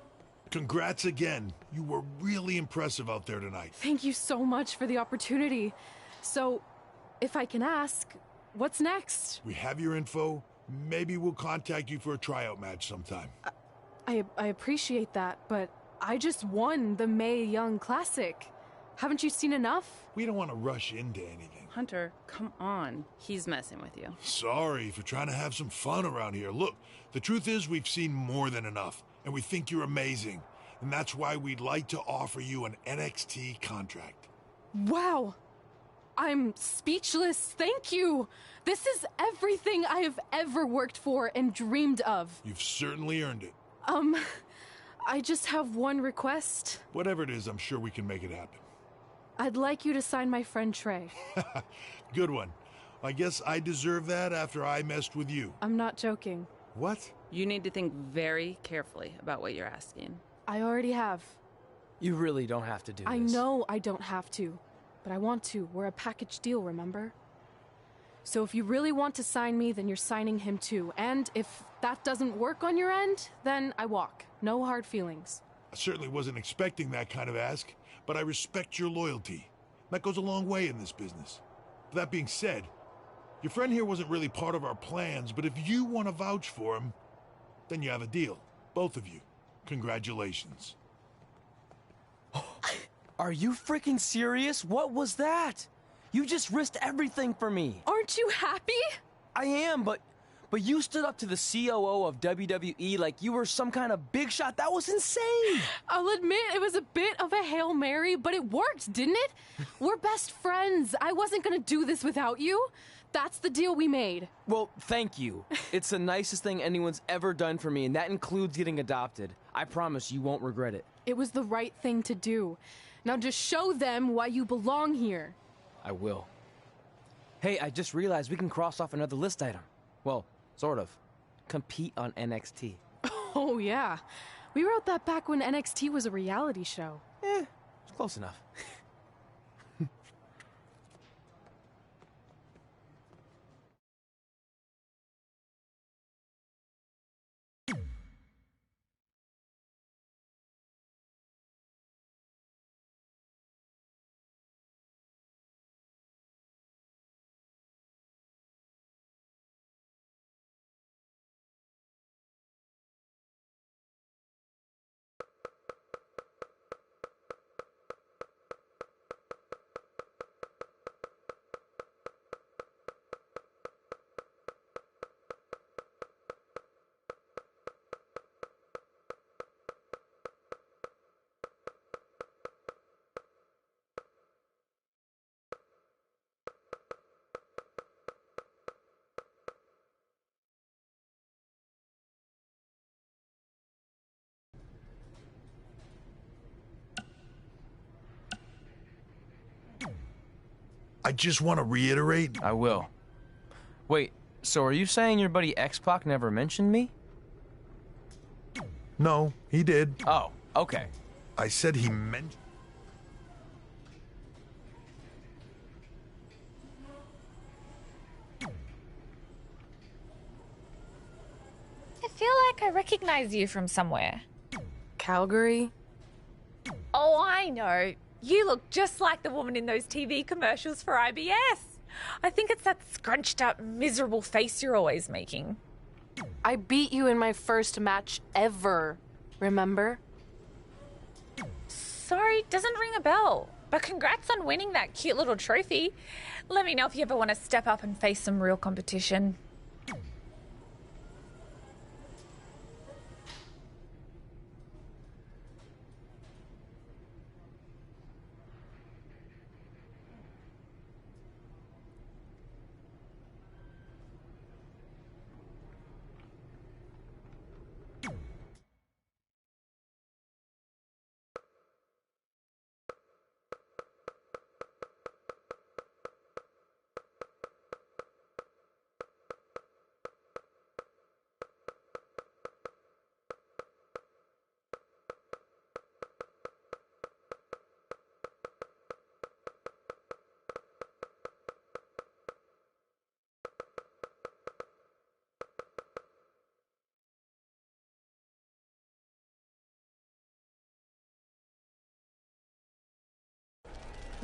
Congrats again. You were really impressive out there tonight. Thank you so much for the opportunity. So, if I can ask, what's next? We have your info. Maybe we'll contact you for a tryout match sometime. I appreciate that, but I just won the Mae Young Classic. Haven't you seen enough? We don't want to rush into anything. Hunter, come on. He's messing with you. Sorry for trying to have some fun around here. Look, the truth is we've seen more than enough, and we think you're amazing. And that's why we'd like to offer you an NXT contract. Wow! I'm speechless. Thank you. This is everything I have ever worked for and dreamed of. You've certainly earned it. I just have one request. Whatever it is, I'm sure we can make it happen. I'd like you to sign my friend Trey. Good one. I guess I deserve that after I messed with you. I'm not joking. What? You need to think very carefully about what you're asking. I already have. You really don't have to do this. I know I don't have to, but I want to. We're a package deal, remember? So if you really want to sign me, then you're signing him too. And if that doesn't work on your end, then I walk. No hard feelings. I certainly wasn't expecting that kind of ask, but I respect your loyalty. That goes a long way in this business. That being said, your friend here wasn't really part of our plans, but if you want to vouch for him, then you have a deal. Both of you. Congratulations. Are you freaking serious? What was that? You just risked everything for me. Aren't you happy? I am, but you stood up to the COO of WWE like you were some kind of big shot. That was insane. I'll admit it was a bit of a Hail Mary, but it worked, didn't it? We're best friends. I wasn't gonna do this without you. That's the deal we made. Well, thank you. It's the nicest thing anyone's ever done for me, and that includes getting adopted. I promise you won't regret it. It was the right thing to do. Now just show them why you belong here. I will. Hey, I just realized we can cross off another list item. Well, sort of. Compete on NXT. Oh, yeah. We wrote that back when NXT was a reality show. It's close enough. I just want to reiterate. I will. Wait, so are you saying your buddy X-Pac never mentioned me? No, he did. Oh, okay. I said he meant... I feel like I recognize you from somewhere. Calgary? Oh, I know. You look just like the woman in those TV commercials for IBS. I think it's that scrunched up, miserable face you're always making. I beat you in my first match ever, remember? Sorry, doesn't ring a bell. But congrats on winning that cute little trophy. Let me know if you ever want to step up and face some real competition.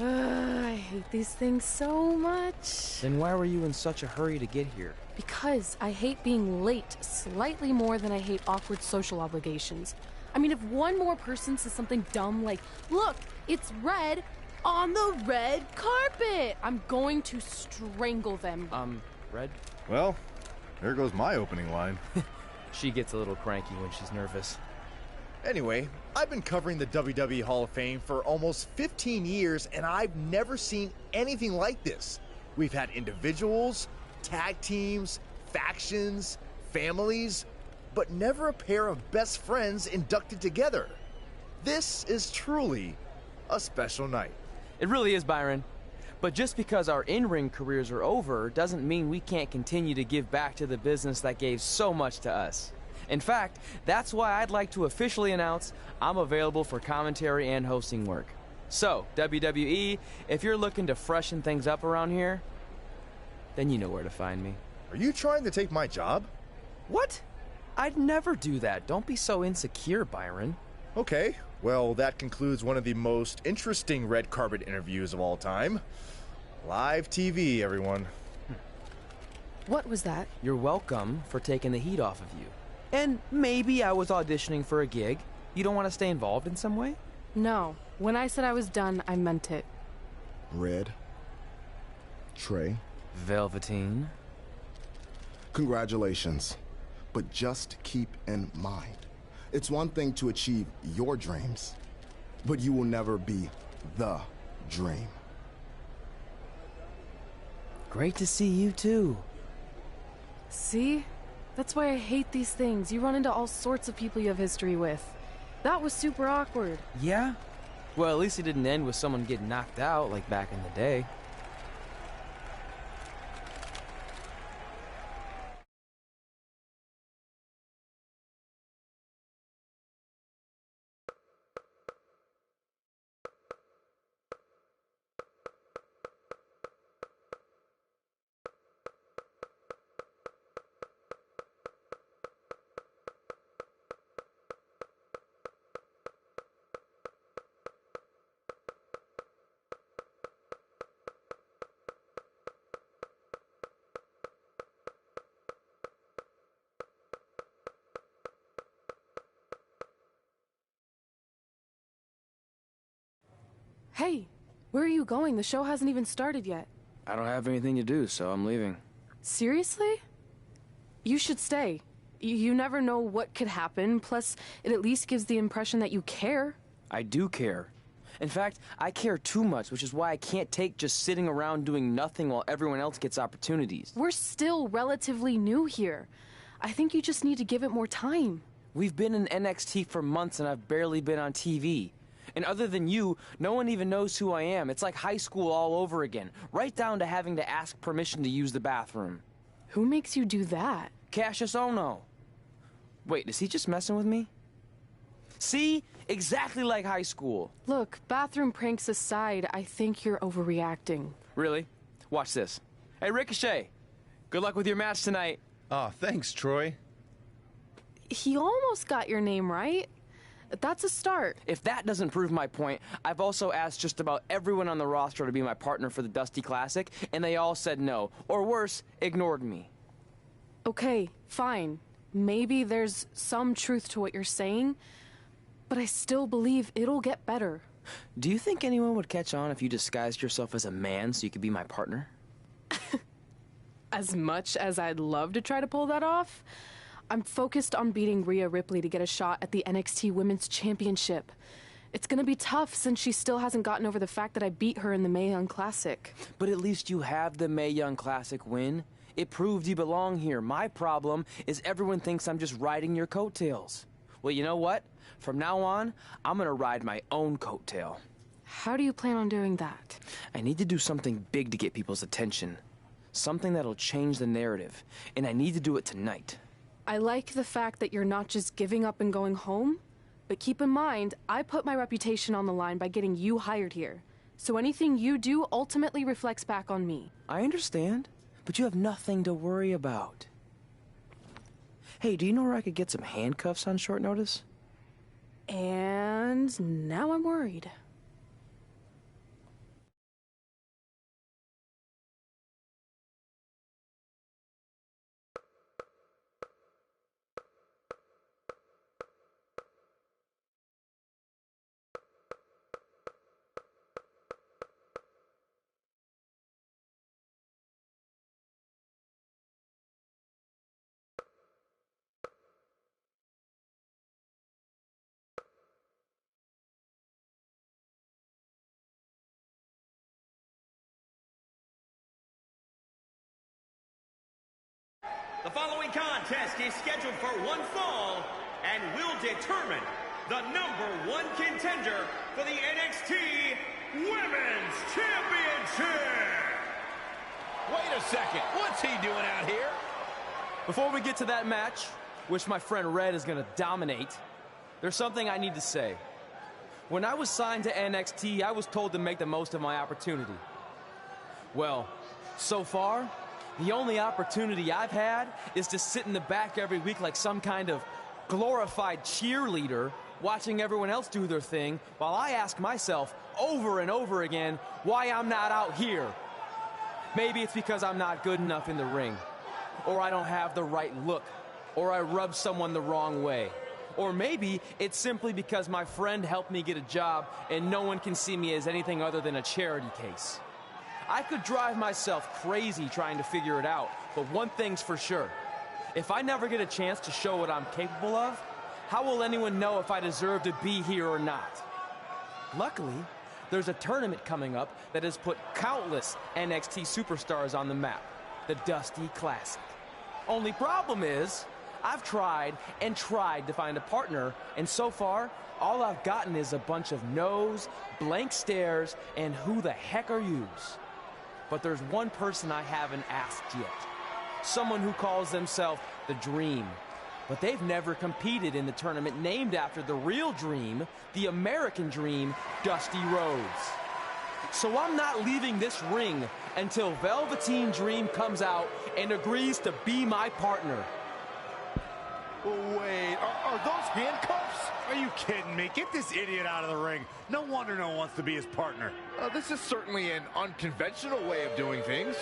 I hate these things so much. Then why were you in such a hurry to get here? Because I hate being late slightly more than I hate awkward social obligations. I mean, if one more person says something dumb like, look, it's red, On the red carpet! I'm going to strangle them. Red? Well, there goes my opening line. She gets a little cranky when she's nervous. Anyway, I've been covering the WWE Hall of Fame for almost 15 years, and I've never seen anything like this. We've had individuals, tag teams, factions, families, but never a pair of best friends inducted together. This is truly a special night. It really is, Byron. But just because our in-ring careers are over doesn't mean we can't continue to give back to the business that gave so much to us. In fact, that's why I'd like to officially announce I'm available for commentary and hosting work. So, WWE, if you're looking to freshen things up around here, then you know where to find me. Are you trying to take my job? What? I'd never do that. Don't be so insecure, Byron. Okay, well, that concludes one of the most interesting red carpet interviews of all time. Live TV, everyone. What was that? You're welcome for taking the heat off of you. And maybe I was auditioning for a gig. You don't want to stay involved in some way? No. When I said I was done, I meant it. Red. Trey. Velveteen. Congratulations. But just keep in mind, it's one thing to achieve your dreams, but you will never be the dream. Great to see you too. See? That's why I hate these things. You run into all sorts of people you have history with. That was super awkward. Yeah? Well, at least it didn't end with someone getting knocked out like back in the day. Hey, where are you going? The show hasn't even started yet. I don't have anything to do, so I'm leaving. Seriously? You should stay. You never know what could happen, plus it at least gives the impression that you care. I do care. In fact, I care too much, which is why I can't take just sitting around doing nothing while everyone else gets opportunities. We're still relatively new here. I think you just need to give it more time. We've been in NXT for months and I've barely been on TV. And other than you, no one even knows who I am. It's like high school all over again, right down to having to ask permission to use the bathroom. Who makes you do that? Cassius Ohno. Wait, is he just messing with me? See? Exactly like high school. Look, bathroom pranks aside, I think you're overreacting. Really? Watch this. Hey, Ricochet. Good luck with your match tonight. Aw, thanks, Troy. He almost got your name right. That's a start. If that doesn't prove my point, I've also asked just about everyone on the roster to be my partner for the Dusty Classic, and they all said no. Or worse, ignored me. Okay, fine. Maybe there's some truth to what you're saying, but I still believe it'll get better. Do you think anyone would catch on if you disguised yourself as a man so you could be my partner? As much as I'd love to try to pull that off, I'm focused on beating Rhea Ripley to get a shot at the NXT Women's Championship. It's gonna be tough since she still hasn't gotten over the fact that I beat her in the Mae Young Classic. But at least you have the Mae Young Classic win. It proved you belong here. My problem is everyone thinks I'm just riding your coattails. Well, you know what? From now on, I'm gonna ride my own coattail. How do you plan on doing that? I need to do something big to get people's attention. Something that'll change the narrative. And I need to do it tonight. I like the fact that you're not just giving up and going home, but keep in mind, I put my reputation on the line by getting you hired here. So anything you do ultimately reflects back on me. I understand, but you have nothing to worry about. Hey, do you know where I could get some handcuffs on short notice? And now I'm worried. The following contest is scheduled for one fall and will determine the #1 contender for the NXT Women's Championship. Wait a second, what's he doing out here? Before we get to that match, which my friend Red is going to dominate, there's something I need to say. When I was signed to NXT, I was told to make the most of my opportunity. Well, so far, the only opportunity I've had is to sit in the back every week like some kind of glorified cheerleader, watching everyone else do their thing, while I ask myself over and over again why I'm not out here. Maybe it's because I'm not good enough in the ring, or I don't have the right look, or I rub someone the wrong way. Or maybe it's simply because my friend helped me get a job and no one can see me as anything other than a charity case. I could drive myself crazy trying to figure it out, but one thing's for sure. If I never get a chance to show what I'm capable of, how will anyone know if I deserve to be here or not? Luckily, there's a tournament coming up that has put countless NXT superstars on the map, the Dusty Classic. Only problem is, I've tried and tried to find a partner, and so far, all I've gotten is a bunch of no's, blank stares, and who the heck are yous? But there's one person I haven't asked yet. Someone who calls themselves the Dream. But they've never competed in the tournament named after the real Dream, the American Dream, Dusty Rhodes. So I'm not leaving this ring until Velveteen Dream comes out and agrees to be my partner. Wait, are those handcuffs? Are you kidding me? Get this idiot out of the ring. No wonder no one wants to be his partner. This is certainly an unconventional way of doing things.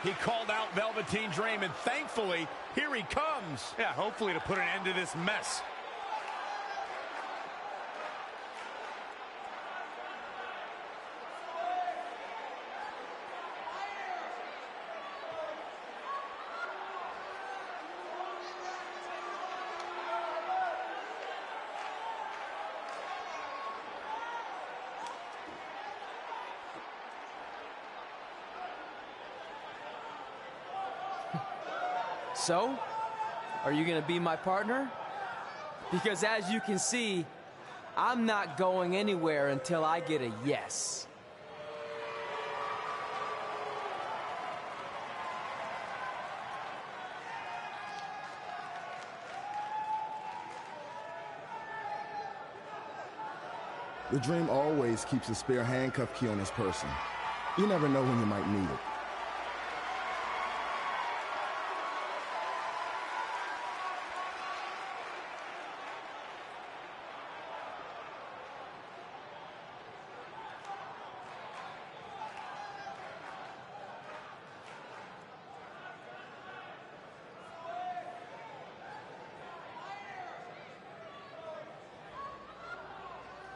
He called out Velveteen Dream, and thankfully, here he comes. Yeah, hopefully to put an end to this mess. So, are you going to be my partner? Because as you can see, I'm not going anywhere until I get a yes. The Dream always keeps a spare handcuff key on his person. You never know when you might need it.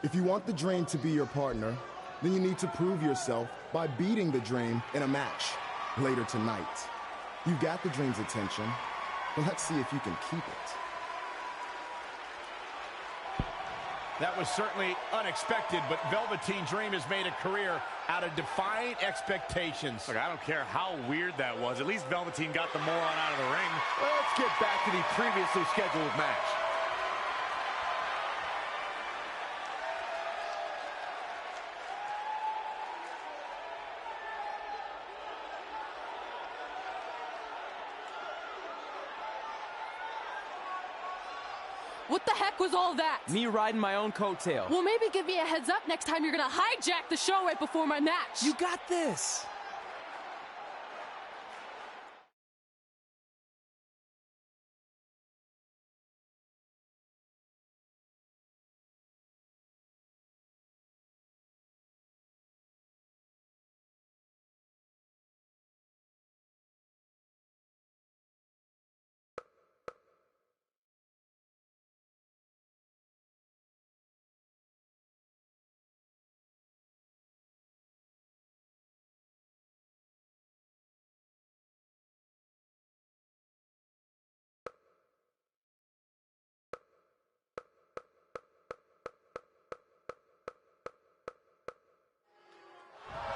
If you want the Dream to be your partner, then you need to prove yourself by beating the Dream in a match later tonight. You've got the Dream's attention, but let's see if you can keep it. That was certainly unexpected, but Velveteen Dream has made a career out of defying expectations. Look, I don't care how weird that was. At least Velveteen got the moron out of the ring. Let's get back to the previously scheduled match. What the heck was all that? Me riding my own coattail. Well, maybe give me a heads up next time you're gonna hijack the show right before my match. You got this.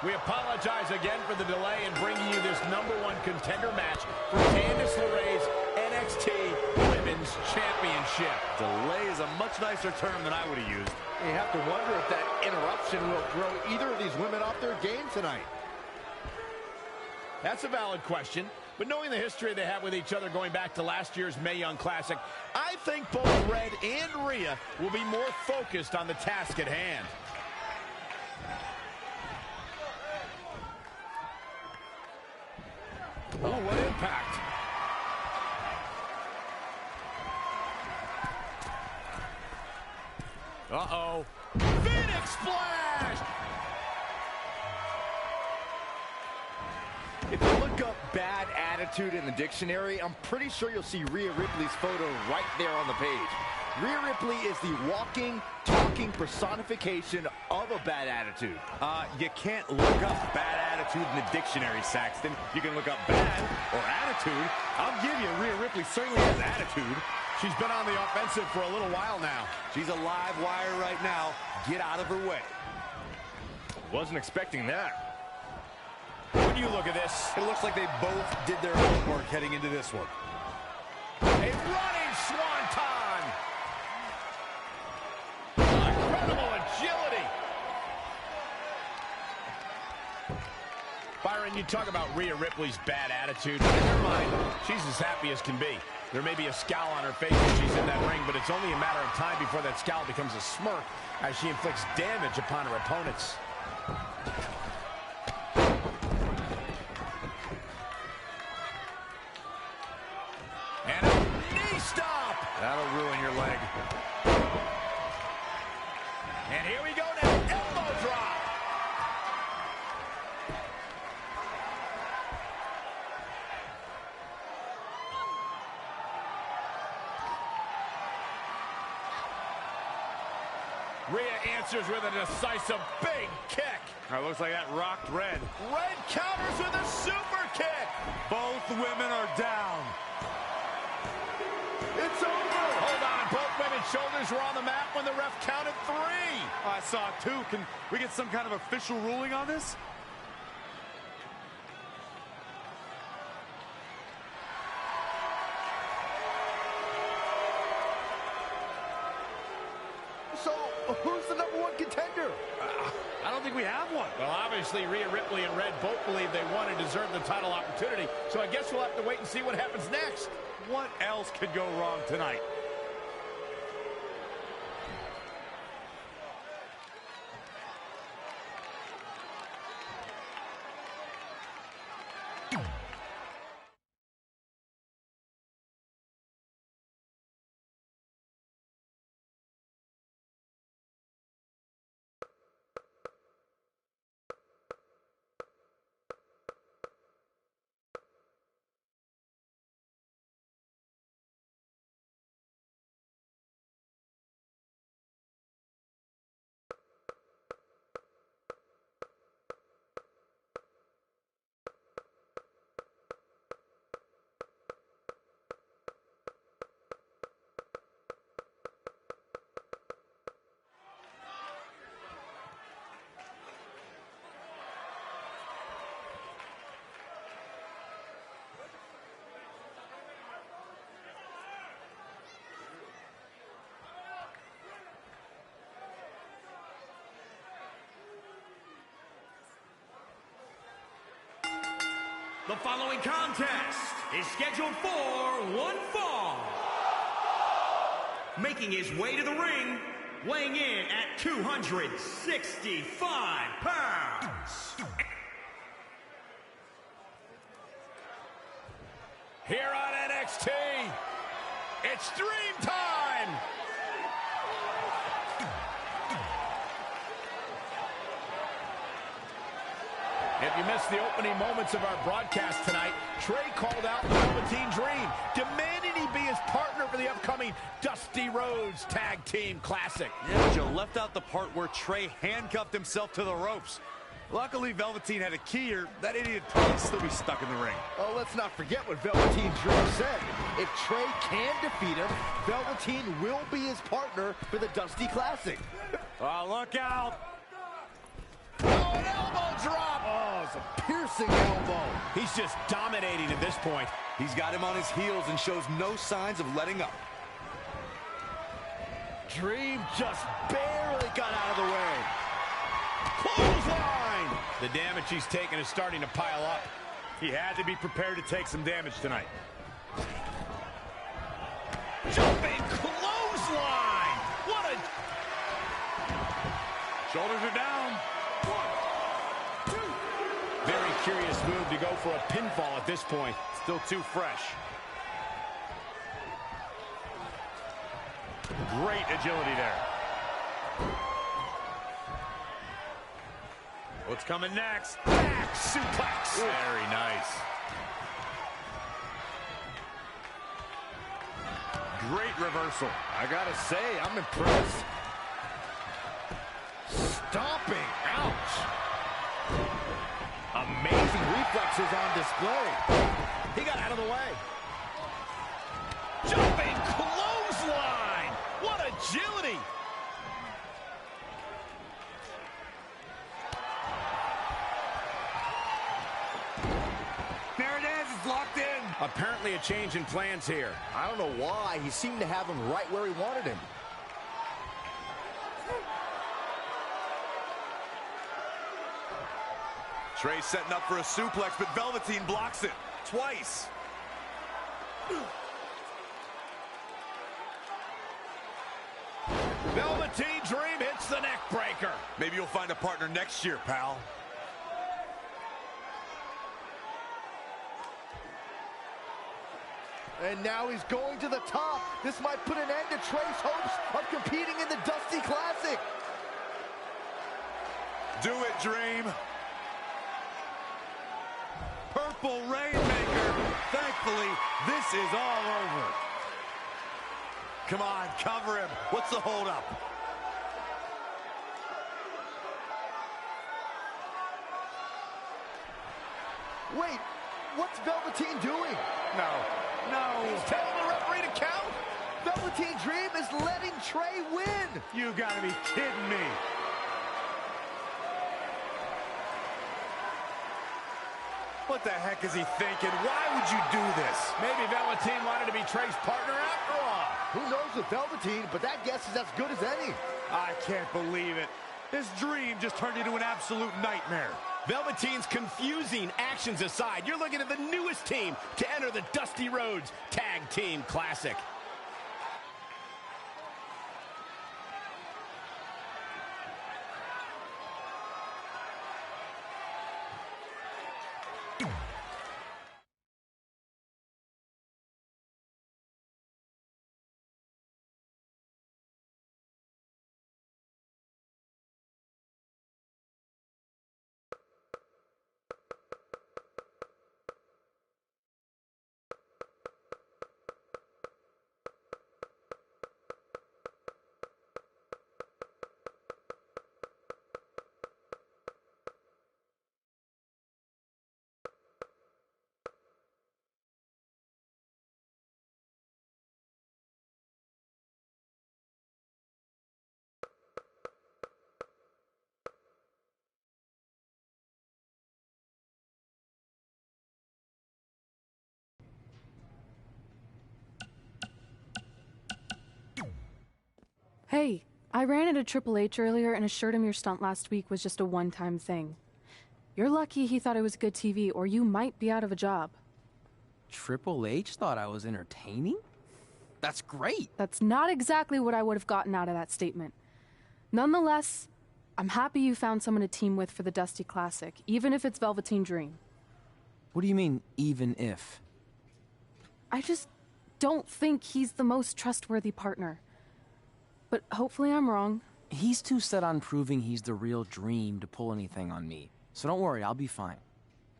We apologize again for the delay in bringing you this #1 contender match for Candice LeRae's NXT Women's Championship. Delay is a much nicer term than I would have used. You have to wonder if that interruption will throw either of these women off their game tonight. That's a valid question, but knowing the history they have with each other going back to last year's Mae Young Classic, I think both Red and Rhea will be more focused on the task at hand. Oh, what impact. Uh-oh. Phoenix Splash! If you look up bad attitude in the dictionary, I'm pretty sure you'll see Rhea Ripley's photo right there on the page. Rhea Ripley is the walking, talking personification of a bad attitude. You can't look up bad attitude in the dictionary, Saxton. You can look up bad or attitude. I'll give you, Rhea Ripley certainly has attitude. She's been on the offensive for a little while now. She's a live wire right now. Get out of her way. Wasn't expecting that. When you look at this, it looks like they both did their homework heading into this one. A running swanton. Incredible agility. Byron, you talk about Rhea Ripley's bad attitude. In her mind, she's as happy as can be. There may be a scowl on her face when she's in that ring, but it's only a matter of time before that scowl becomes a smirk as she inflicts damage upon her opponents. And a knee stop! That'll ruin your leg. And here we go now, elbow drop! Rhea answers with a decisive big kick. Looks like that rocked Red. Red counters with a super kick. Both women are down. It's over. Hold on. Both women's shoulders were on the mat when the ref counted 3. I saw it too. Can we get some kind of official ruling on this? So, who's the #1 contender? I don't think we have one. Well, obviously, Rhea Ripley and Red both believe they won and deserve the title opportunity, so I guess we'll have to wait and see what happens next. What else could go wrong tonight? The following contest is scheduled for one fall. Making his way to the ring, weighing in at 265 pounds. Here on NXT, it's Dream Time! If you missed the opening moments of our broadcast tonight, Trey called out the Velveteen Dream, demanding he be his partner for the upcoming Dusty Rhodes Tag Team Classic. Yeah, but you left out the part where Trey handcuffed himself to the ropes. Luckily, Velveteen had a key, or that idiot probably still be stuck in the ring. Oh, let's not forget what Velveteen Dream said. If Trey can defeat him, Velveteen will be his partner for the Dusty Classic. Oh, look out! Oh, an elbow drop! That's a piercing elbow. He's just dominating at this point. He's got him on his heels and shows no signs of letting up. Dream just barely got out of the way. Clothesline! The damage he's taken is starting to pile up. He had to be prepared to take some damage tonight. Jumping clothesline! What a... Shoulders are down. 1, 2. Very curious move to go for a pinfall at this point. Still too fresh. Great agility there. What's coming next? Back suplex. Very nice. Great reversal. I gotta say, I'm impressed. Stomping. Ouch. Amazing reflexes on display. He got out of the way. Jumping clothesline. What agility. There it is. It's locked in. Apparently a change in plans here. I don't know why. He seemed to have him right where he wanted him. Trey setting up for a suplex, but Velveteen blocks it twice. Velveteen Dream hits the neck breaker. Maybe you'll find a partner next year, pal. And now he's going to the top. This might put an end to Trey's hopes of competing in the Dusty Classic. Do it, Dream. Purple Rainmaker. Thankfully, this is all over. Come on, cover him. What's the holdup? Wait, what's Velveteen doing? No. He's telling the referee to count. Velveteen Dream is letting Trey win. You gotta be kidding me. What the heck is he thinking? Why would you do this? Maybe Velveteen wanted to be Trey's partner after all. Who knows with Velveteen, but that guess is as good as any. I can't believe it. This dream just turned into an absolute nightmare. Velveteen's confusing actions aside, you're looking at the newest team to enter the Dusty Rhodes Tag Team Classic. Hey, I ran into Triple H earlier and assured him your stunt last week was just a one-time thing. You're lucky he thought it was good TV, or you might be out of a job. Triple H thought I was entertaining? That's great. That's not exactly what I would have gotten out of that statement. Nonetheless, I'm happy you found someone to team with for the Dusty Classic, even if it's Velveteen Dream. What do you mean, even if? I just don't think he's the most trustworthy partner. But hopefully I'm wrong. He's too set on proving he's the real Dream to pull anything on me. So don't worry, I'll be fine.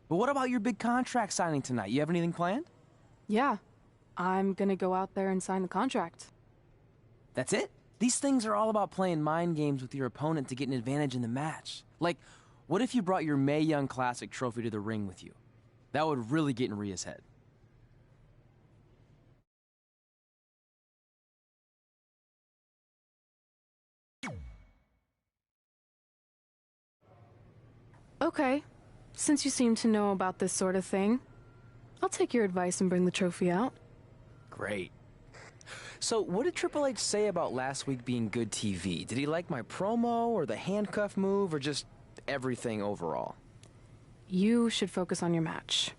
But what about your big contract signing tonight? You have anything planned? Yeah, I'm gonna go out there and sign the contract. That's it? These things are all about playing mind games with your opponent to get an advantage in the match. Like, what if you brought your Mae Young Classic trophy to the ring with you? That would really get in Rhea's head. Okay, since you seem to know about this sort of thing, I'll take your advice and bring the trophy out. Great. So, what did Triple H say about last week being good TV? Did he like my promo, or the handcuff move, or just everything overall? You should focus on your match.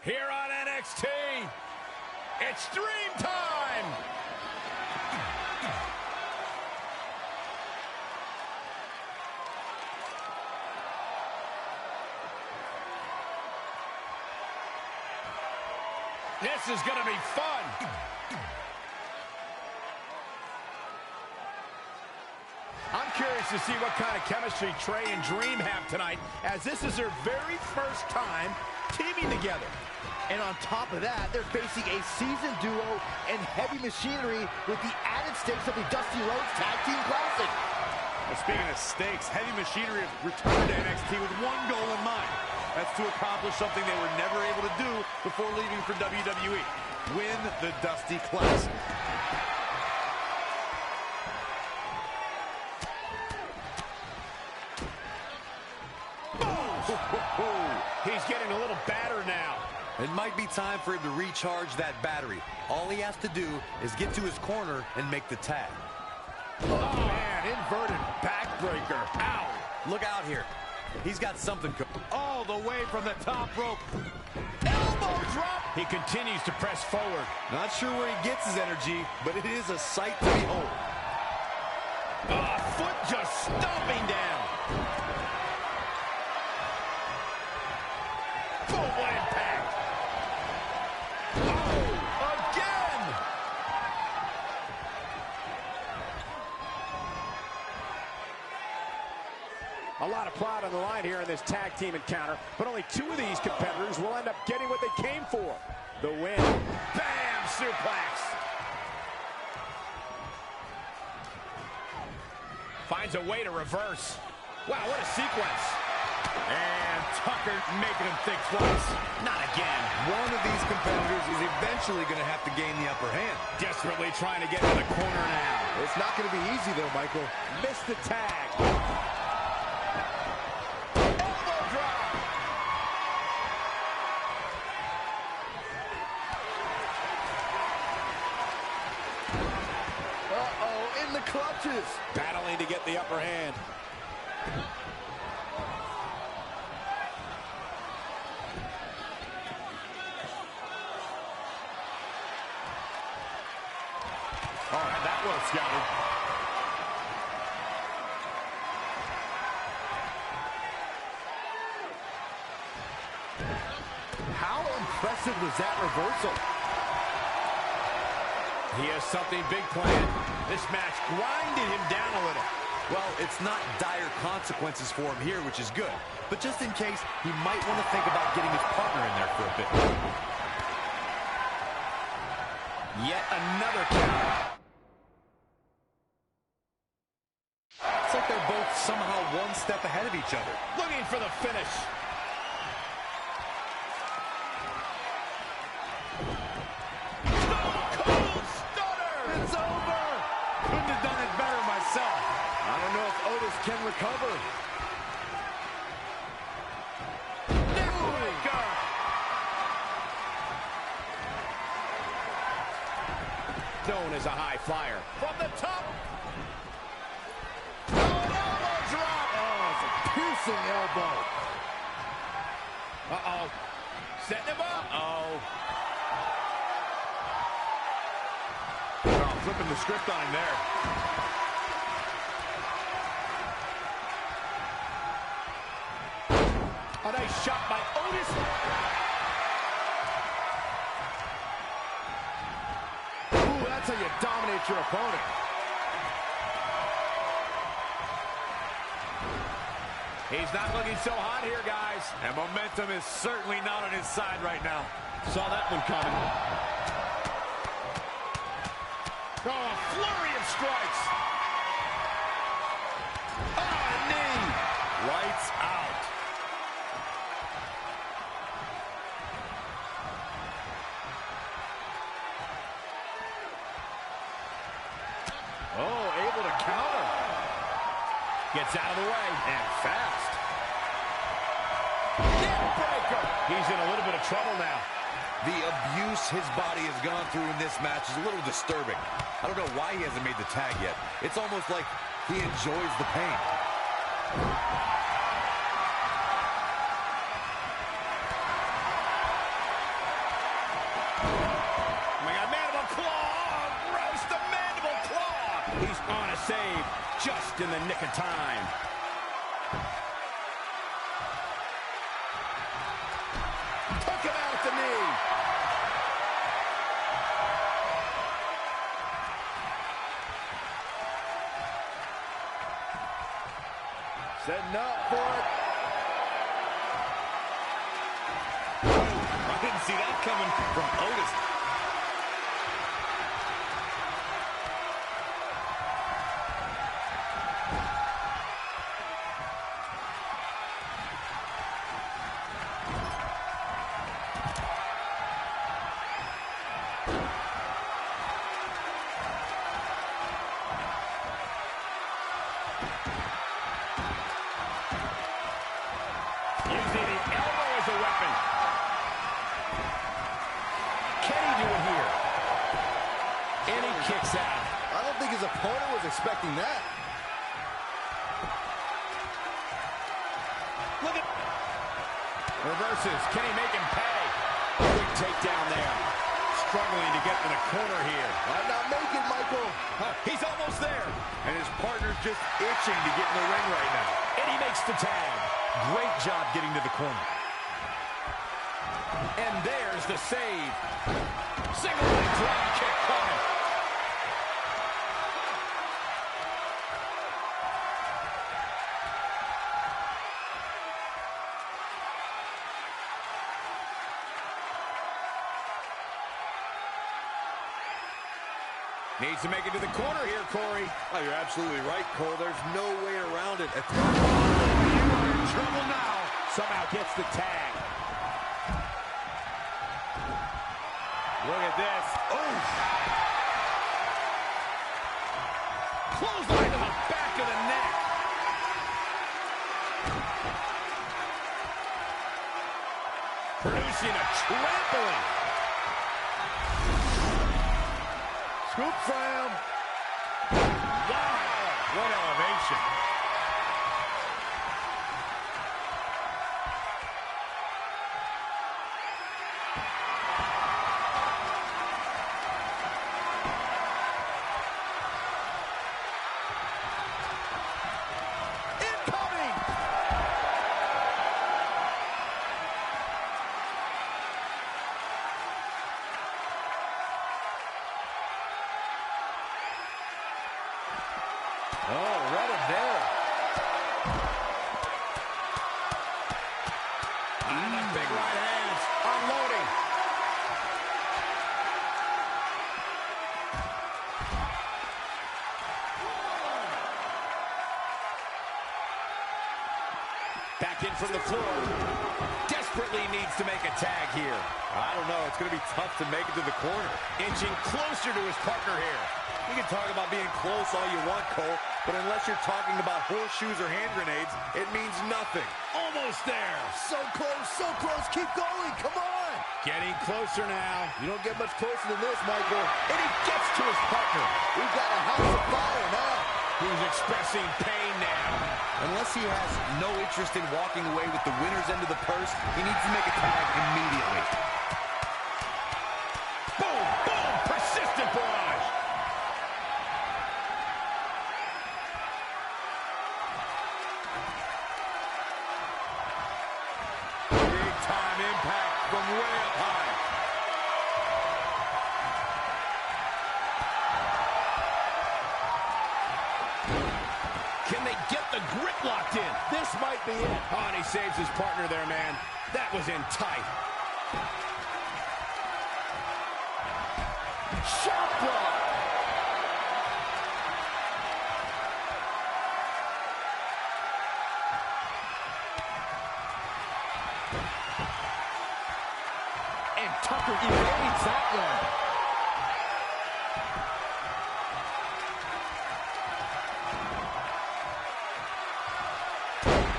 Here on NXT, it's Dream Time! This is gonna be fun! I'm curious to see what kind of chemistry Trey and Dream have tonight, as this is their very first time teaming together. And on top of that, they're facing a seasoned duo and heavy machinery with the added stakes of the Dusty Rhodes Tag Team Classic. Well, speaking of stakes, Heavy Machinery have returned to NXT with one goal in mind. That's to accomplish something they were never able to do before leaving for WWE. Win the Dusty Classic. He's getting a little battered now. It might be time for him to recharge that battery. All he has to do is get to his corner and make the tag. Oh, man, inverted backbreaker. Ow! Look out here. He's got something all the way from the top rope. Elbow drop. He continues to press forward. Not sure where he gets his energy, but it is a sight to behold. Foot just stomping down. Full impact. Oh, again. A lot of pride on the line here in this tag team encounter, but only two of these competitors will end up getting what they came for. The win. Bam! Suplex. Finds a way to reverse. Wow, what a sequence. And Tucker making him think twice. Not again. One of these competitors is eventually going to have to gain the upper hand. Desperately trying to get to the corner now. It's not going to be easy, though, Michael. Missed the tag. Clutches. Battling to get the upper hand. Oh, had that well scouted. How impressive was that reversal? He has something big planned. This match grinded him down a little. Well, it's not dire consequences for him here, which is good. But just in case, he might want to think about getting his partner in there for a bit. Yet another counter. It's like they're both somehow one step ahead of each other. Looking for the finish. Can recover. known as a high flyer. From the top. Oh, an elbow drop. Oh, it's a piercing elbow. Uh-oh. Setting him up. Uh-oh. Oh, flipping the script on him there. A nice shot by Otis. Ooh, that's how you dominate your opponent. He's not looking so hot here, guys. And momentum is certainly not on his side right now. Saw that one coming. Oh, a flurry of strikes. Oh, a knee. Lights out. Oh, able to counter. Gets out of the way. And fast. Neck breaker. He's in a little bit of trouble now. The abuse his body has gone through in this match is a little disturbing. I don't know why he hasn't made the tag yet. It's almost like he enjoys the pain. Oh my God, mandible claw. Oh, gross, the mandible claw. He's on a save just in the nick of time. Took him out at the knee. Setting up for it. I didn't see that coming from Otis. Using the elbow as a weapon. Can he do it here? And he kicks out. I don't think his opponent was expecting that. Look at... Reverses. Can he make him pay? Big takedown there. Struggling to get to the corner here. Might not make it, Michael. He's almost there. And his partner's just itching to get in the ring right now. And he makes the tag. Great job getting to the corner. And there's the save. Single leg drop kick coming. Needs to make it to the corner here, Corey. Oh, you're absolutely right, Cole. There's no way around it. You are in trouble now. Somehow gets the tag. Look at this. Oh! Clothesline to the back of the neck. Producing a trampling. Scoop slam. Wow, what elevation. Incoming. Oh, read it there. And the big right hands unloading. Back in from the floor. Desperately needs to make a tag here. I don't know. It's going to be tough to make it to the corner. Inching closer to his partner here. We can talk about being close all you want, Cole, but unless you're talking about horseshoes or hand grenades, it means nothing. Almost there. So close. Keep going. Come on. Getting closer now. You don't get much closer than this, Michael. And he gets to his partner. We've got a house of fire now. He's expressing pain now. Unless he has no interest in walking away with the winner's end of the purse, he needs to make a tag immediately. Boom, boom, persistent barrage. Big time impact from way up high. Can they get the grip locked in? This might be it. Oh, and he saves his partner there, man. That was in tight. Shot block. And Tucker evades that one.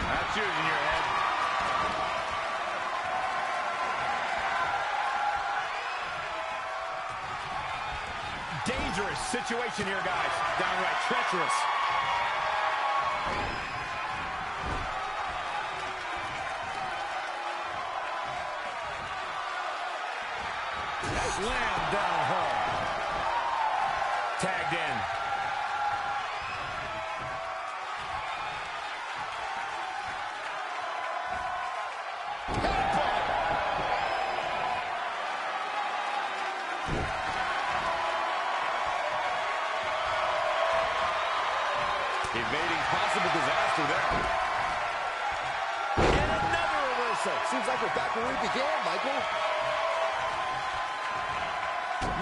That's yours in your head. Dangerous situation here, guys. Downright treacherous. Slam down hard. Tagged in. Evading possible disaster there. And another reversal. Seems like we're back where we began, Michael.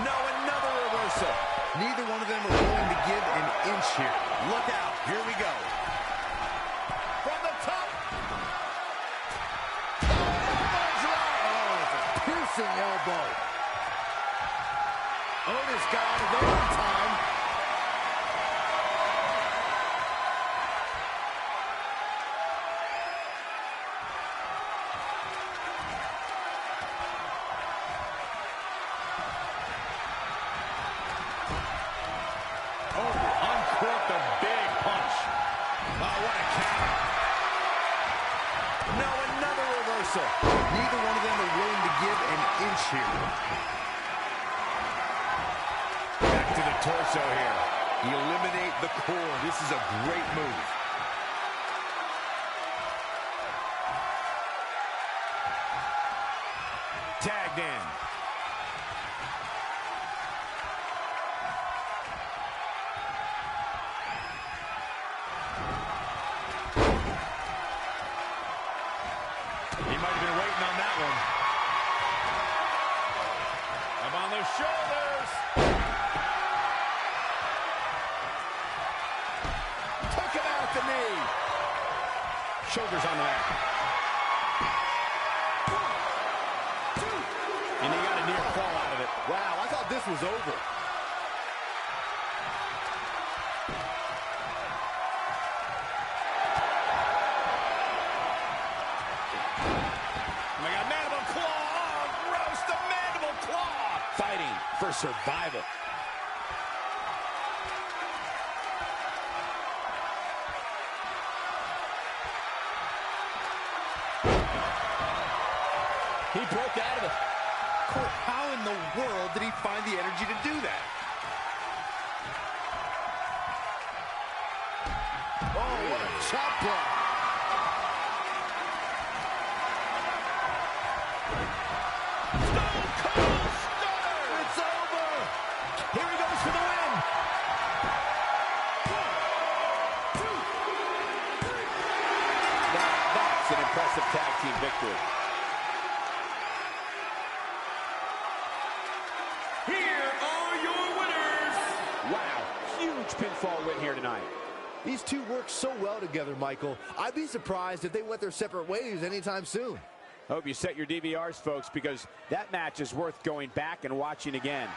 No, another reversal. Neither one of them are willing to give an inch here. Look out. Here we go. From the top. Oh, it's a piercing elbow. Otis got out of there in time. Uncorked a big punch. Oh, what a counter. No, another reversal. Neither one of them are willing to give an inch here. Back to the torso here. Eliminate the core. This is a great move. Tagged in. He might have been waiting on that one. Up on those shoulders. Took him out at the knee. Shoulders on the mat. And he got a near fall out of it. Wow, I thought this was over. And they got mandible claw. Oh, gross, the mandible claw. Fighting for survival. He broke out of it. Cole, how in the world did he find the energy to do that? Oh, what a chop block. Stone Cold Stunner. It's over. Here he goes for the win. 1, 2, 3. That's an impressive tag team victory. Here are your winners. Wow, huge pinfall win here tonight. These two work so well together, Michael. I'd be surprised if they went their separate ways anytime soon. I hope you set your DVRs, folks, because that match is worth going back and watching again.